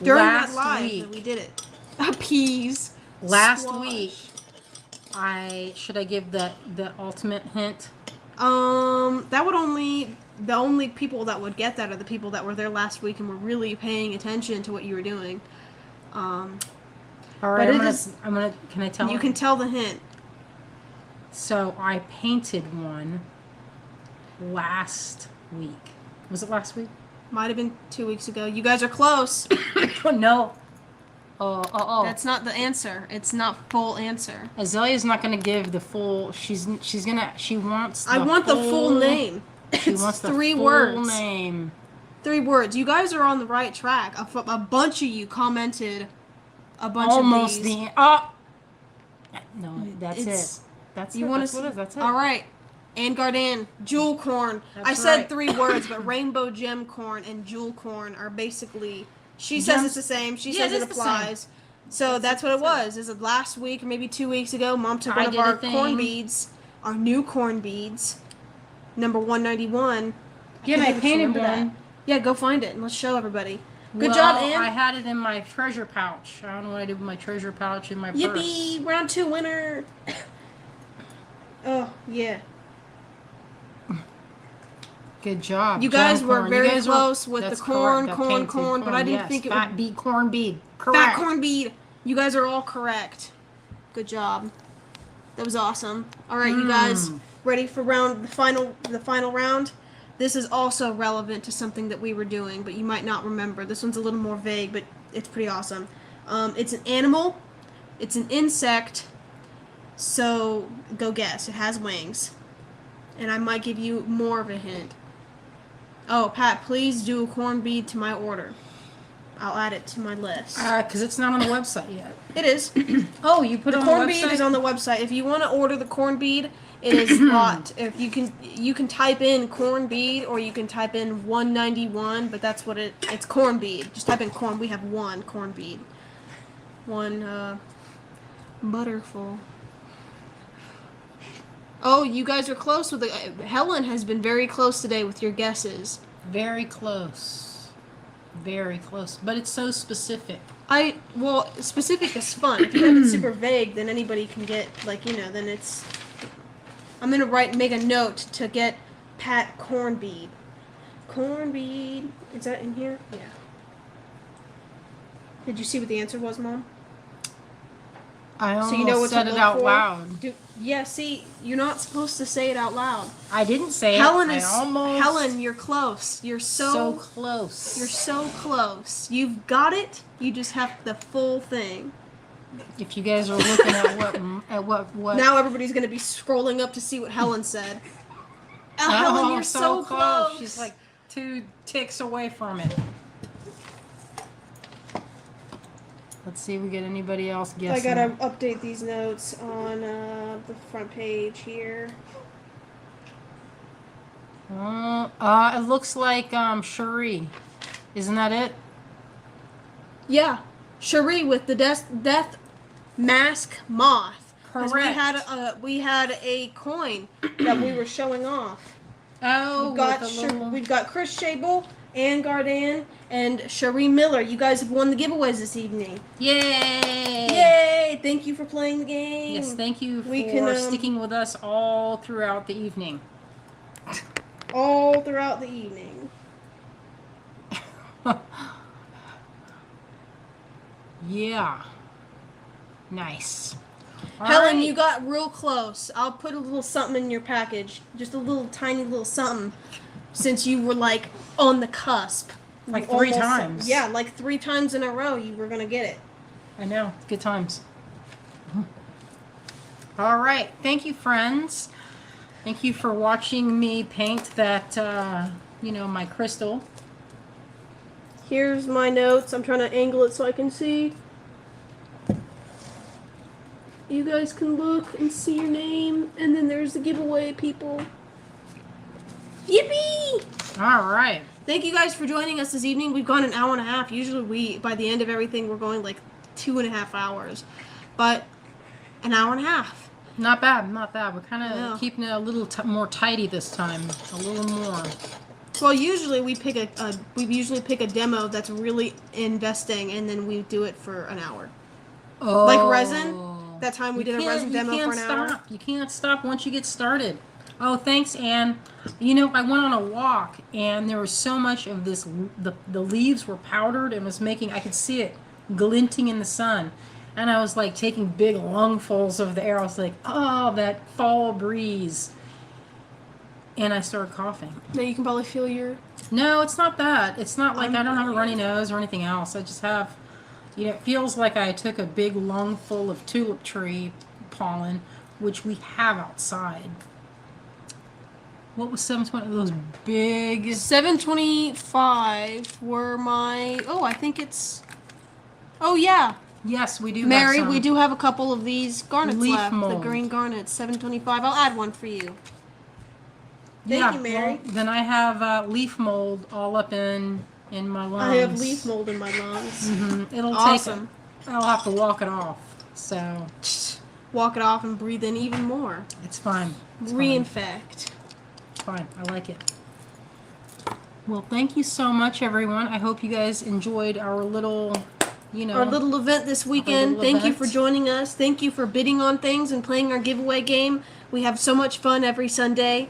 during last that live week. that we did it. Peas. Last squash. week, should I give the ultimate hint? That would the only people that would get that are the people that were there last week and were really paying attention to what you were doing. All right, can I tell you can tell the hint. So I painted one last week. Was it last week? Might have been 2 weeks ago. You guys are close. No. That's not the answer. It's not full answer. Azalea's not going to give the full. She wants. I want the full name. She wants the 3 full words. name. 3 words. You guys are on the right track. A bunch of you commented a bunch Almost of these. No, that's it. That's you it. Want That's to? That's it. All right. Anne Garden, jewel corn. I said 3 words, but rainbow gem corn and jewel corn are basically. She says it's the same. She says it applies. So that's what it was. Is it last week or maybe 2 weeks ago? Mom took one of our corn beads, our new corn beads, number 191. Yeah, can't I even painted remember that. one. Yeah, go find it and let's show everybody. Good Well, job, Ann. I had it in my treasure pouch. I don't know what I did with my treasure pouch in my purse. Yippee! Round 2 winner. Oh, yeah. Good job. You guys Gem were corn. very You guys close with that's the corn, correct, corn, painted corn, but I didn't yes. think it Fat would bead, corn bead. Fat Correct. corn bead. You guys are all correct. Good job. That was awesome. All right, you guys ready for the final round? This is also relevant to something that we were doing, but you might not remember. This one's a little more vague, but it's pretty awesome. It's an animal. It's an insect. So go guess. It has wings. And I might give you more of a hint. Oh, Pat, please do a corn bead to my order. I'll add it to my list. Because it's not on the website yet. It is. Oh, you put it The on corn the bead website? is on the website. If you want to order the corn bead, it is lot. If you can type in corn bead or you can type in 191, but that's what it's corn bead. Just type in corn. We have one corn bead. One butterful. Oh, you guys are close with it. Helen has been very close today with your guesses. Very close. Very close. But it's so specific. Well, specific is fun. If you have it super vague, then anybody can get, then it's... I'm going to make a note to get Pat corn bead. Corn bead. Is that in here? Yeah. Did you see what the answer was, Mom? I almost So you know what said to it look out for? loud. Yeah, see, you're not supposed to say it out loud. I didn't say Helen it. is... Helen, you're close. You're so close. You're so close. You've got it. You just have the full thing. If you guys are looking at what Now everybody's going to be scrolling up to see what Helen said. Helen, you're so close. She's like 2 ticks away from it. Let's see if we get anybody else guessing. I gotta update these notes on the front page here. It looks like Cherie. Isn't that it? Yeah, Cherie with the death mask moth. 'Cause Correct. We had a coin that we were showing off. Oh, We've got Chris Shable, Ann Gardan, and Cherie Miller. You guys have won the giveaways this evening. Yay! Yay! Thank you for playing the game. Yes, thank you for sticking with us all throughout the evening. All throughout the evening. Yeah. Nice. All Helen, right. you got real close. I'll put a little something in your package. Just a little tiny little something. Since you were on the cusp. Like You 3 almost- times. Yeah, 3 times in a row you were going to get it. I know. Good times. All right. Thank you, friends. Thank you for watching me paint that, my crystal. Here's my notes. I'm trying to angle it so I can see. You guys can look and see your name. And then there's the giveaway, people. Yippee! All right. Thank you guys for joining us this evening. We've gone an hour and a half. Usually by the end of everything, we're going 2.5 hours. But an hour and a half. Not bad. Not bad. We're kind of No. keeping it a little more tidy this time. A little more. Well, usually we pick a demo that's really investing, and then we do it for an hour. Oh. Like resin. That time we did a resin demo for an hour. Stop. You can't stop once you get started. Oh, thanks, Ann. I went on a walk, and there was so much of this. The leaves were powdered and was I could see it glinting in the sun. And I was taking big lungfuls of the air. I was like, oh, that fall breeze. And I started coughing. Now you can probably feel your... No, it's not that. It's not I don't have a runny nose or anything else. I just have, it feels like I took a big lungful of tulip tree pollen, which we have outside. What was 720? Those big... 725 were my... Oh, I think it's... Oh, yeah. Yes, we do Mary, have some. we do have a couple of these garnets Leaf left. mold. The green garnets, 725. I'll add one for you. Thank you, Mary. Well, then I have leaf mold all up in my lungs. I have leaf mold in my lungs. It'll Awesome. I'll have to walk it off. So Walk it off and breathe in even more. it's fine. It's fine. Reinfect. fine. I like it. Well, thank you so much, everyone. I hope you guys enjoyed our little, Our little event this weekend. little Thank you event. for joining us. Thank you for bidding on things and playing our giveaway game. We have so much fun every Sunday.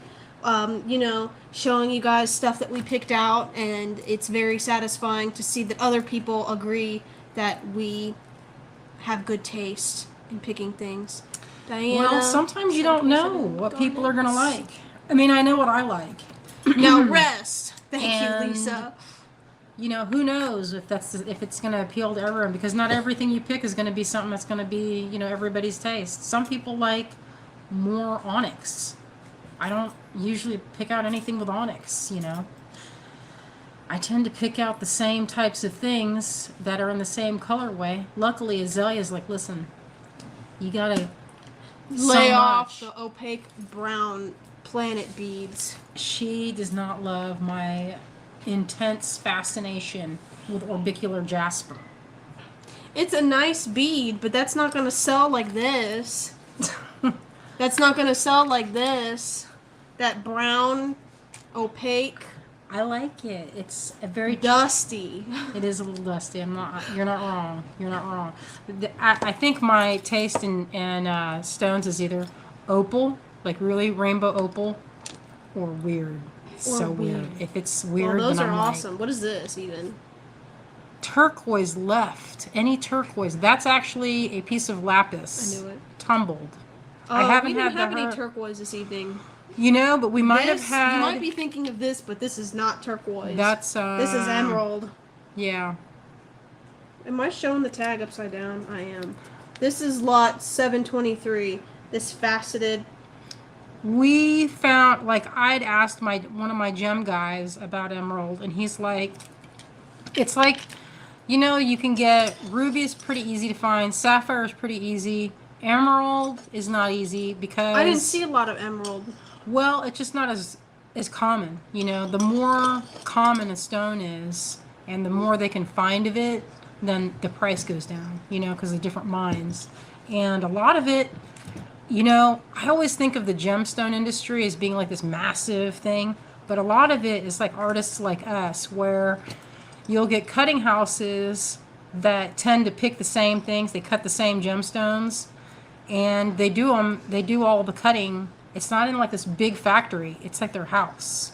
Showing you guys stuff that we picked out, and it's very satisfying to see that other people agree that we have good taste in picking things. Diana. Well, sometimes you don't know what people are going to like. I mean, I know what I like. Now rest. Thank And- you, Lisa. Who knows if it's going to appeal to everyone, because not everything you pick is going to be something that's going to be, everybody's taste. Some people like more onyx. I don't usually pick out anything with onyx, I tend to pick out the same types of things that are in the same colorway. Luckily, Azalea's like, listen, you got to Lay off the opaque brown planet beads. She does not love my intense fascination with orbicular jasper. It's a nice bead, but that's not going to sell like this. That's not going to sell like this. That brown, opaque, I like it. It's a very dusty. It is a little dusty. You're not wrong. You're not wrong. I think my taste in stones is either opal, like really rainbow opal, or weird. So weird. If it's weird, Well, those then are I'm awesome. What is this even? Turquoise left. Any turquoise. That's actually a piece of lapis. I knew it. Tumbled. Oh, I haven't we didn't had have the any her- turquoise this evening. But we might have This- had. You might be thinking of this, but this is not turquoise. That's This is emerald. Yeah. Am I showing the tag upside down? I am. This is lot 723. This faceted. We found, I'd asked one of my gem guys about emerald, and he's like, it's like, you can get ruby is pretty easy to find, sapphire is pretty easy, emerald is not easy because I didn't see a lot of emerald. well, it's just not as common. The more common a stone is, and the more they can find of it, then the price goes down. Because of different mines, and a lot of it. I always think of the gemstone industry as being like this massive thing, but a lot of it is like artists like us, where you'll get cutting houses that tend to pick the same things. They cut the same gemstones, and they do all the cutting. It's not in like this big factory. It's like their house.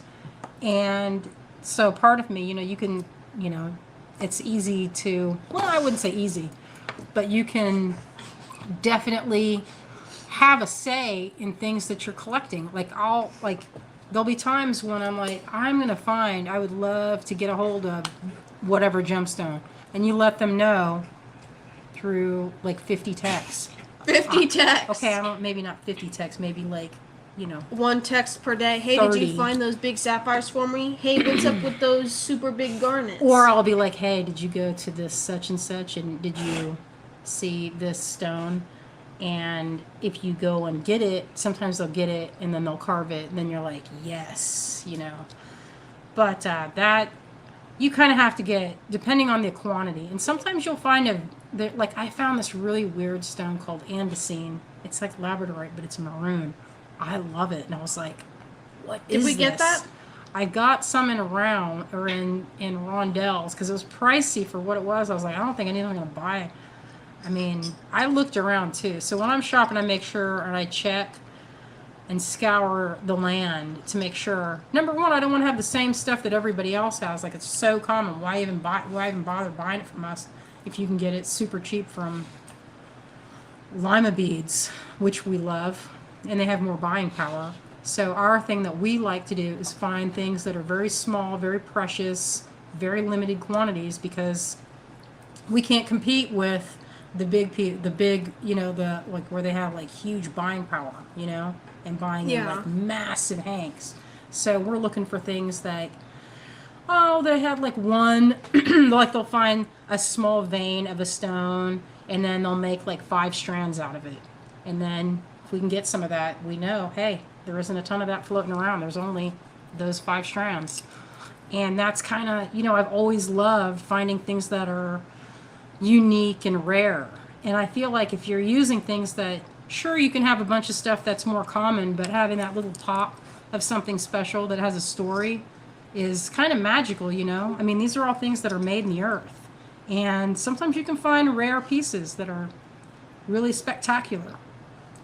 And so part of me, you can, it's easy to, well, I wouldn't say easy, but you can definitely have a say in things that you're collecting. There'll be times when I'm like, I would love to get a hold of whatever gemstone. And you let them know through 50 texts. 50 texts. Okay, maybe not 50 texts, maybe One text per day. Hey, did 30. you find those big sapphires for me? Hey, what's up with those super big garnets? or I'll be like, hey, did you go to this such and such, and did you see this stone? And if you go and get it, sometimes they'll get it and then they'll carve it, and then you're like, yes, But that you kind of have to get, depending on the quantity. And sometimes you'll find I found this really weird stone called andesine. It's like labradorite, but it's maroon. I love it, and I was like, what is Did we this? get that? I got some in Rondell's because it was pricey for what it was. I was like, I don't think anyone's gonna buy it. I mean, I looked around too. So when I'm shopping, I make sure and I check and scour the land to make sure. Number one, I don't want to have the same stuff that everybody else has. Like, it's so common. Why even bother buying it from us if you can get it super cheap from lima beads, which we love, and they have more buying power. So our thing that we like to do is find things that are very small, very precious, very limited quantities, because we can't compete with the big, where they have huge buying power, and buying in massive hanks. So we're looking for things that, they have one, they'll find a small vein of a stone, and then they'll make 5 strands out of it. And then if we can get some of that, we know, hey, there isn't a ton of that floating around. There's only those 5 strands. And that's kind of, I've always loved finding things that are unique and rare. And I feel like if you're using things that, sure, you can have a bunch of stuff that's more common, but having that little top of something special that has a story is kind of magical, you know? I mean, these are all things that are made in the earth. And sometimes you can find rare pieces that are really spectacular.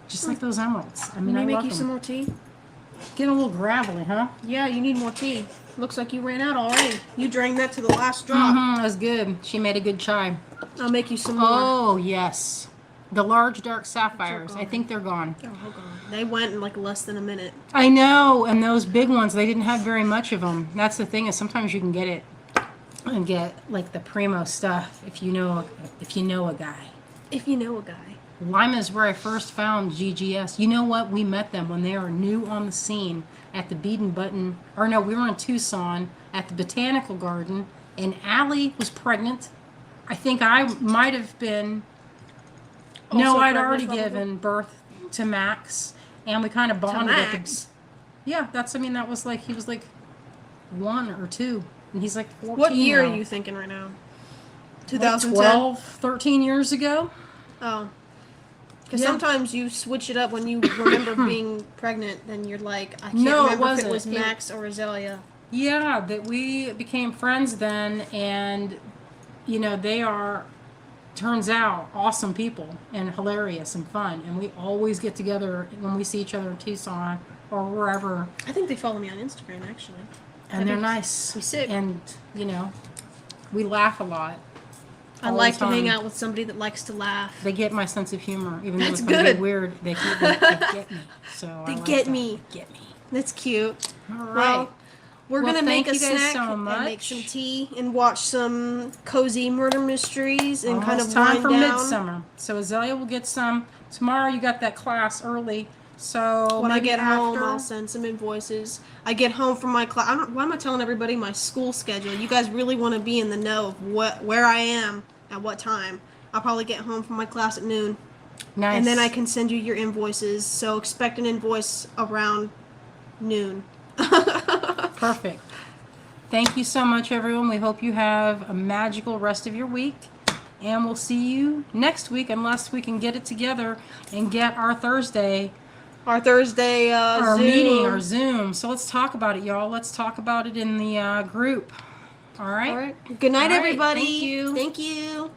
Just like those emeralds. I mean, Can I I make love you them. some more tea? Getting a little gravelly, huh? Yeah, you need more tea. Looks like you ran out already. You drank that to the last drop. Mm-hmm, that was good. She made a good chai. I'll make you some more. Oh, yes. The large dark sapphires. I gone. think they're gone. Oh, hold on. They went in like less than a minute. I know, and those big ones, they didn't have very much of them. That's the thing, is sometimes you can get it and get like the primo stuff if you know a guy. If you know a guy. Lima is where I first found GGS. You know what? We met them when they were new on the scene at the Bead and Button. Or no, we were in Tucson at the Botanical Garden, and Allie was pregnant. I think I might have been. No, Also I'd pregnant, already probably. given birth to Max, and we kind of bonded at the. Max? Yeah, that was like, he was like 1 or 2, and he's like 14 What year now. are you thinking right now? Like 2010? 12, 13 years ago. Oh. Because Yeah. sometimes you switch it up when you remember being pregnant, then you're like, I can't No, it remember if it wasn't. was It- Max or Azalea. Yeah, that we became friends then, and you know, they are, turns out, awesome people and hilarious and fun, and we always get together when we see each other in Tucson or wherever, I think they follow me on Instagram, actually. and they're nice. be sick. And you know, we laugh a lot. I all the like to hang time. out with somebody that likes to laugh. They get my sense of humor, even That's though it's gonna be good. weird. They get me. So I They like get that. me. Get me. That's cute. All right. Well, we're Well, gonna make a thank you guys snack so and make much. some tea and watch some cozy murder mysteries and kind of Almost time wind for down. midsummer. So Azalea will get some tomorrow. You got that class early, so When I maybe get home, after. I'll send some invoices. I get home from my class. Why am I telling everybody my school schedule? You guys really want to be in the know of where I am at what time. I'll probably get home from my class at noon, Nice. and then I can send you your invoices. So expect an invoice around noon. Perfect. Thank you so much, everyone. We hope you have a magical rest of your week, and we'll see you next week, unless we can get it together and get our Thursday. Our Thursday Our Zoom. meeting, our Zoom. So let's talk about it, y'all. Let's talk about it in the group. All right? All right. Good night, All right. everybody. Thank you. Thank you.